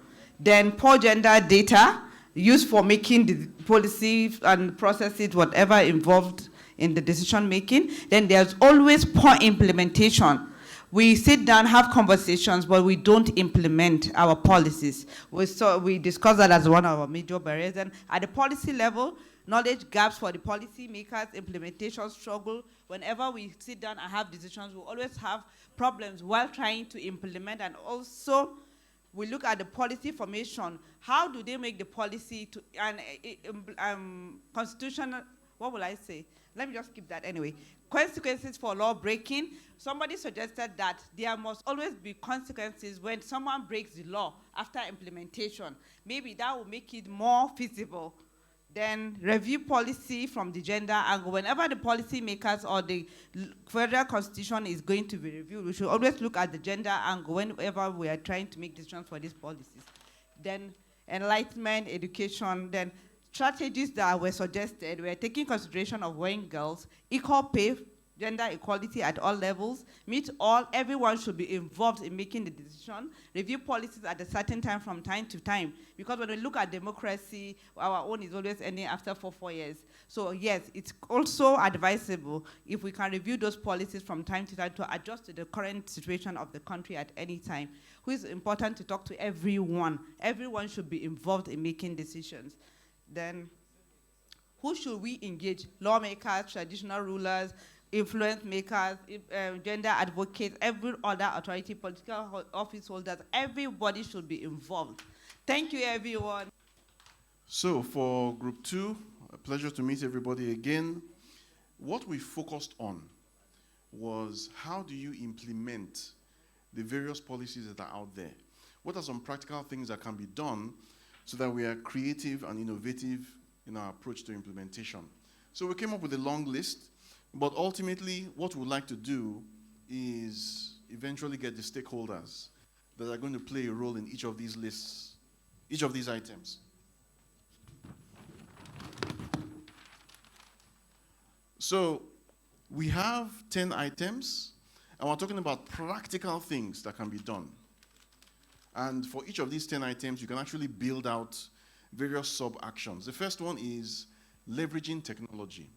Then poor gender data used for making the policy and processes, whatever involved in the decision making. Then there's always poor implementation. We sit down, have conversations, but we don't implement our policies. We discuss that as one of our major barriers. And at the policy level, knowledge gaps for the policy makers, implementation struggle. Whenever we sit down and have decisions, we always have problems while trying to implement. And also, we look at the policy formation. How do they make the policy to, constitutional, what will I say? Let me just keep that anyway. Consequences for law breaking. Somebody suggested that there must always be consequences when someone breaks the law after implementation. Maybe that will make it more feasible. Then review policy from the gender angle. Whenever the policy makers or the federal constitution is going to be reviewed, we should always look at the gender angle whenever we are trying to make decisions for these policies. Then enlightenment, education, then strategies that were suggested were taking consideration of when girls, equal pay, gender equality at all levels, meet all, everyone should be involved in making the decision, review policies at a certain time from time to time. Because when we look at democracy, our own is always ending after 4 years. So yes, it's also advisable if we can review those policies from time to time to adjust to the current situation of the country at any time. Who is important to talk to everyone. Everyone should be involved in making decisions. Then, who should we engage? Lawmakers, traditional rulers, influence makers, gender advocates, every other authority, political office holders, everybody should be involved. Thank you, everyone. So for group 2, a pleasure to meet everybody again. What we focused on was how do you implement the various policies that are out there? What are some practical things that can be done so that we are creative and innovative in our approach to implementation? So we came up with a long list, but ultimately what we'd like to do is eventually get the stakeholders that are going to play a role in each of these lists, each of these items. So we have 10 items, and we're talking about practical things that can be done. And for each of these 10 items, you can actually build out various sub-actions. The first one is leveraging technology.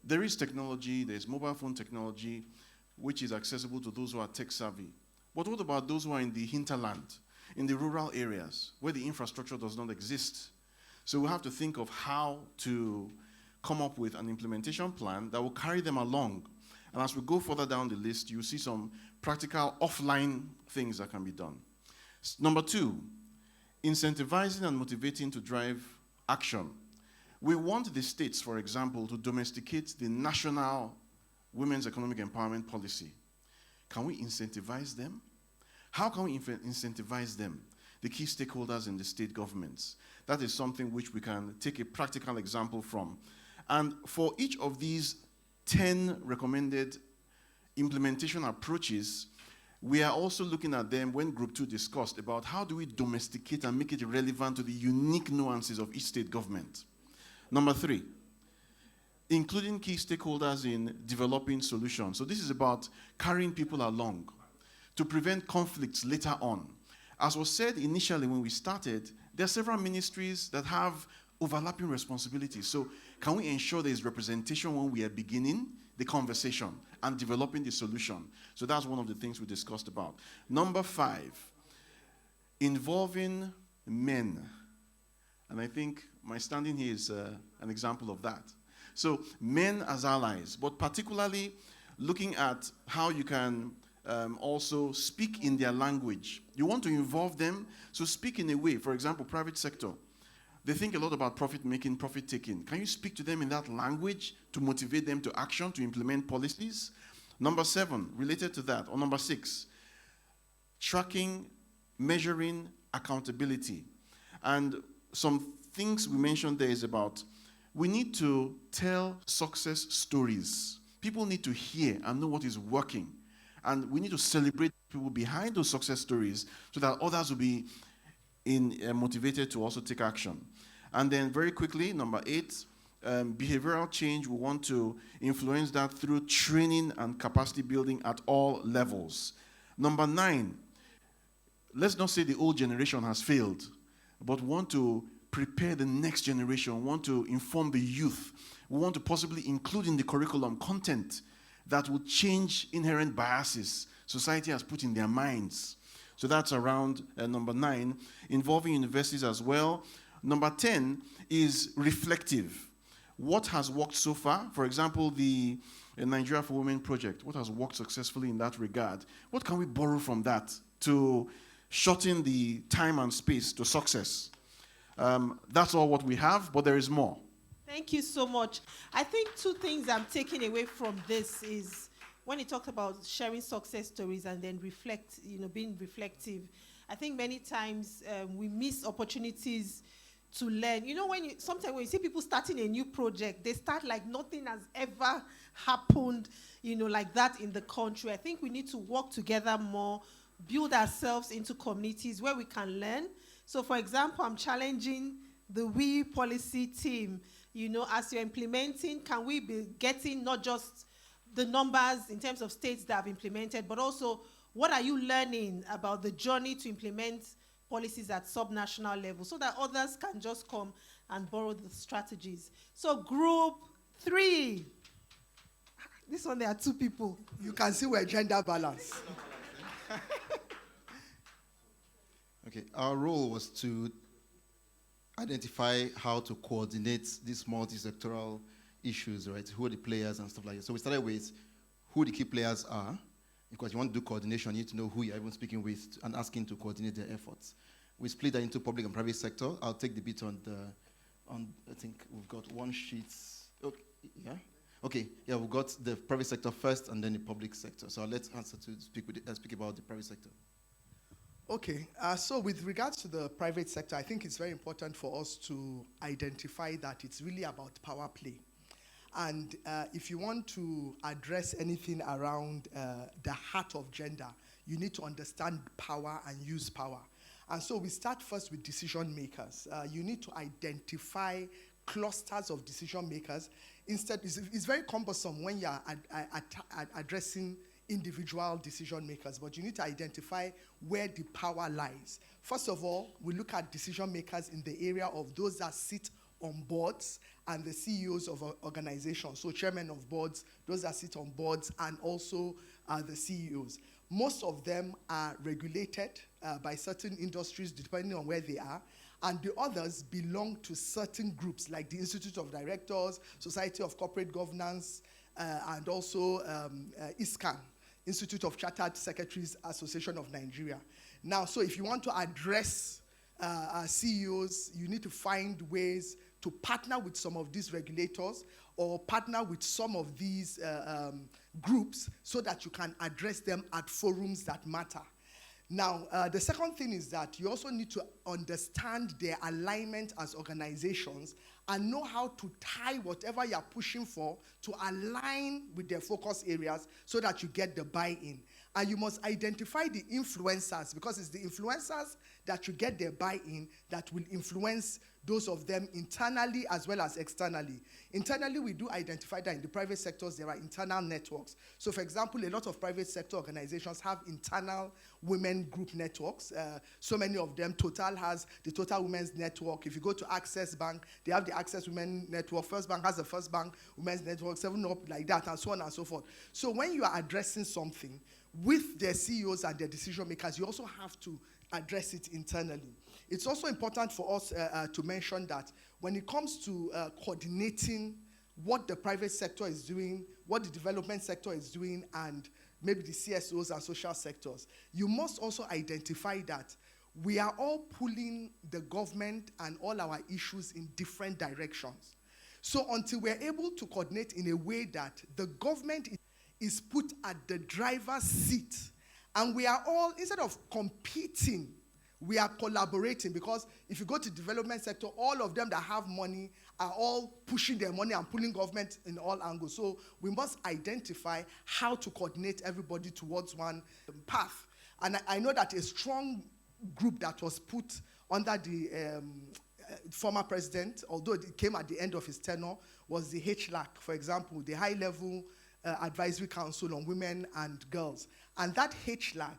There is technology, there's mobile phone technology, which is accessible to those who are tech-savvy. But what about those who are in the hinterland, in the rural areas, where the infrastructure does not exist? So we have to think of how to come up with an implementation plan that will carry them along. And as we go further down the list, you'll see some practical offline things that can be done. Number 2, incentivizing and motivating to drive action. We want the states, for example, to domesticate the national women's economic empowerment policy. Can we incentivize them? How can we incentivize them, the key stakeholders in the state governments? That is something which we can take a practical example from. And for each of these 10 recommended implementation approaches, we are also looking at them when Group 2 discussed about how do we domesticate and make it relevant to the unique nuances of each state government. Number 3, including key stakeholders in developing solutions. So this is about carrying people along to prevent conflicts later on. As was said initially when we started, there are several ministries that have overlapping responsibilities. So can we ensure there is representation when we are beginning the conversation and developing the solution? So that's one of the things we discussed about. Number 5, involving men. And I think my standing here is an example of that. So men as allies, but particularly looking at how you can also speak in their language. You want to involve them, so speak in a way. For example, private sector. They think a lot about profit making, profit taking. Can you speak to them in that language to motivate them to action, to implement policies? Number 7, related to that, or number 6, tracking, measuring, accountability. And some things we mentioned there is about, we need to tell success stories. People need to hear and know what is working. And we need to celebrate people behind those success stories so that others will be motivated to also take action. And then very quickly, number 8, behavioral change. We want to influence that through training and capacity building at all levels. Number 9, let's not say the old generation has failed, but we want to prepare the next generation. We want to inform the youth. We want to possibly include in the curriculum content that will change inherent biases society has put in their minds. So that's around number 9, involving universities as well. Number 10 is reflective. What has worked so far? For example, the Nigeria for Women project. What has worked successfully in that regard? What can we borrow from that to shorten the time and space to success? That's all what we have, but there is more. Thank you so much. I think 2 things I'm taking away from this is when you talked about sharing success stories and then being reflective. I think many times we miss opportunities to learn. Sometimes when you see people starting a new project, they start like nothing has ever happened, like that in the country. I think we need to work together more, build ourselves into communities where we can learn. So, for example, I'm challenging the WE policy team. As you're implementing, can we be getting not just the numbers in terms of states that have implemented, but also what are you learning about the journey to implement policies at subnational level so that others can just come and borrow the strategies. So group 3. This one, there are 2 people. You can see we're gender balance. Okay, our role was to identify how to coordinate these multi-sectoral issues, right? Who are the players and stuff like that. So we started with who the key players are, because you want to do coordination, you need to know who you're even speaking with and asking to coordinate their efforts. We split that into public and private sector. I'll take the bit on I think we've got one sheet. Okay, yeah? Okay, yeah, we've got the private sector first and then the public sector. So I'll let Answer to speak about the private sector. Okay, so with regards to the private sector, I think it's very important for us to identify that it's really about power play. And if you want to address anything around the heart of gender, you need to understand power and use power. And so we start first with decision makers. You need to identify clusters of decision makers. Instead, it's very cumbersome when you're addressing individual decision makers, but you need to identify where the power lies. First of all, we look at decision makers in the area of those that sit on boards and the CEOs of organizations. So chairmen of boards, those that sit on boards, and also the CEOs. Most of them are regulated by certain industries depending on where they are, and the others belong to certain groups like the Institute of Directors, Society of Corporate Governance, and also ISCAN, Institute of Chartered Secretaries Association of Nigeria. Now, so if you want to address CEOs, you need to find ways to partner with some of these regulators or partner with some of these groups so that you can address them at forums that matter. Now, the second thing is that you also need to understand their alignment as organizations and know how to tie whatever you're pushing for to align with their focus areas so that you get the buy-in. And you must identify the influencers, because it's the influencers that you get their buy-in that will influence those of them internally as well as externally. Internally, we do identify that in the private sectors, there are internal networks. So, for example, a lot of private sector organizations have internal women group networks. So many of them, Total has the Total Women's Network. If you go to Access Bank, they have the Access Women Network. First Bank has the First Bank Women's Network, 7up, like that, and so on and so forth. So when you are addressing something with their CEOs and their decision makers, you also have to address it internally. It's also important for us to mention that when it comes to coordinating what the private sector is doing, what the development sector is doing, and maybe the CSOs and social sectors, you must also identify that we are all pulling the government and all our issues in different directions. So until we're able to coordinate in a way that the government is put at the driver's seat, and we are all, instead of competing, we are collaborating, because if you go to the development sector, all of them that have money are all pushing their money and pulling government in all angles. So we must identify how to coordinate everybody towards one path. And I know that a strong group that was put under the former president, although it came at the end of his tenure, was the HLAC, for example, the High Level Advisory Council on Women and Girls. And that HLAC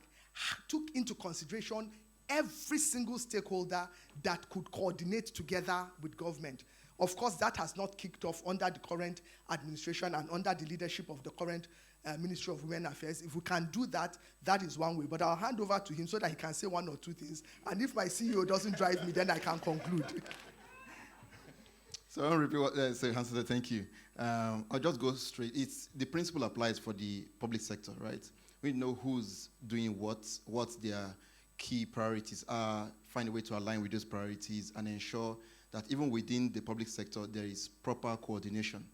took into consideration every single stakeholder that could coordinate together with government. Of course, that has not kicked off under the current administration and under the leadership of the current Ministry of Women Affairs. If we can do that, that is one way. But I'll hand over to him so that he can say one or two things. And if my CEO doesn't drive me, then I can conclude. So I want to repeat what Hans said. Thank you. I'll just go straight. It's the principle applies for the public sector, right? We know who's doing what their key priorities are, find a way to align with those priorities, and ensure that even within the public sector, there is proper coordination.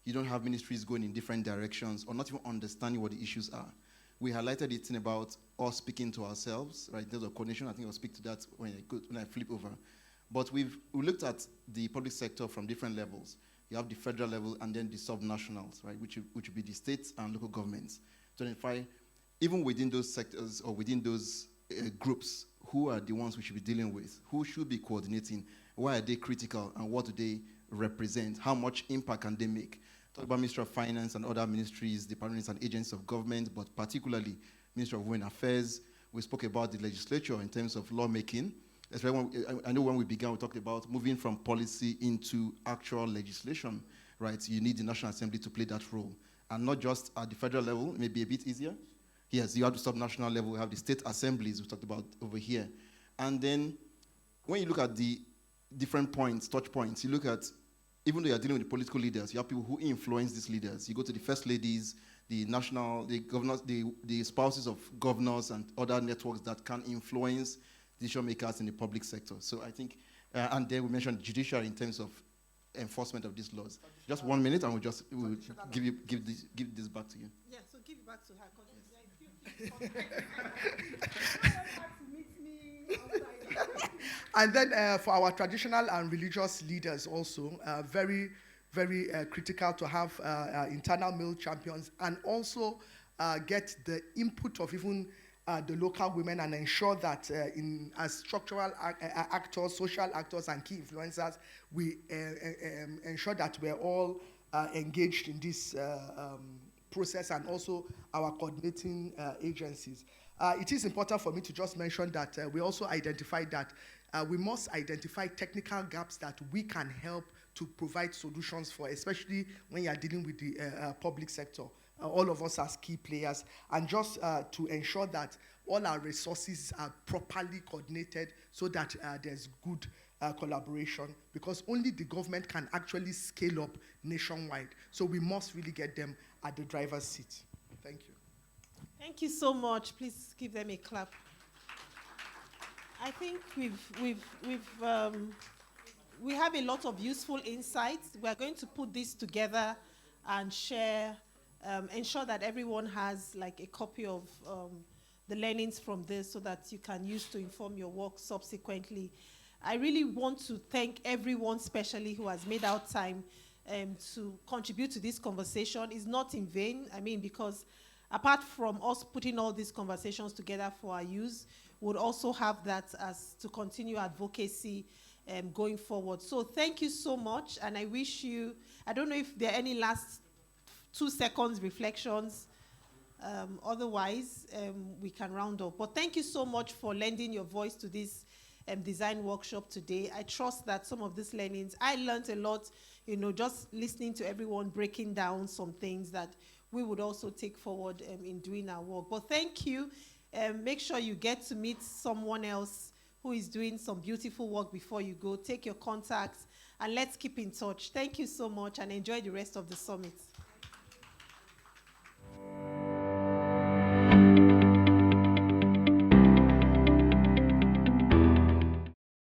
You don't have ministries going in different directions or not even understanding what the issues are. We highlighted it in about us speaking to ourselves, right? There's a coordination. I think I'll speak to that when I flip over. But we looked at the public sector from different levels. You have the federal level and then the subnationals, right? Which would be the states and local governments. To identify, even within those sectors or within those groups, who are the ones we should be dealing with? Who should be coordinating? Why are they critical and what do they represent? How much impact can they make? Talk about Ministry of Finance and other ministries, departments and agencies of government, but particularly Ministry of Women Affairs. We spoke about the legislature in terms of lawmaking. That's why I know when we began, we talked about moving from policy into actual legislation, right? You need the National Assembly to play that role. And not just at the federal level, it may be a bit easier. Yes, you have the subnational level, we have the state assemblies we talked about over here. And then when you look at the different points, touch points, you look at, even though you're dealing with the political leaders, you have people who influence these leaders. You go to the first ladies, the governors, the spouses of governors and other networks that can influence decision makers in the public sector. So I think, and then we mentioned judiciary in terms of enforcement of these laws. Just 1 minute and we'll give this back to you. Yeah, so give it back to her. And then for our traditional and religious leaders also, very, very critical to have internal male champions and also get the input of even the local women and ensure that as structural actors, social actors and key influencers, we ensure that we're all engaged in this process and also our coordinating agencies. It is important for me to just mention that we also identified that we must identify technical gaps that we can help to provide solutions for, especially when you are dealing with the public sector. All of us as key players, and just to ensure that all our resources are properly coordinated so that there's good collaboration, because only the government can actually scale up nationwide. So we must really get them at the driver's seat. Thank you. Thank you so much. Please give them a clap. I think we have a lot of useful insights. We are going to put this together and share, ensure that everyone has like a copy of the learnings from this so that you can use to inform your work subsequently. I really want to thank everyone, especially who has made out time to contribute to this conversation. It's not in vain, I mean, because apart from us putting all these conversations together for our use, we'll also have that as to continue advocacy going forward. So thank you so much, and I wish you, I don't know if there are any last 2 seconds reflections, otherwise we can round up. But thank you so much for lending your voice to this design workshop today. I trust that some of these learnings, I learned a lot, you know, just listening to everyone breaking down some things that we would also take forward in doing our work. But thank you. Make sure you get to meet someone else who is doing some beautiful work before you go. Take your contacts and let's keep in touch. Thank you so much and enjoy the rest of the summit.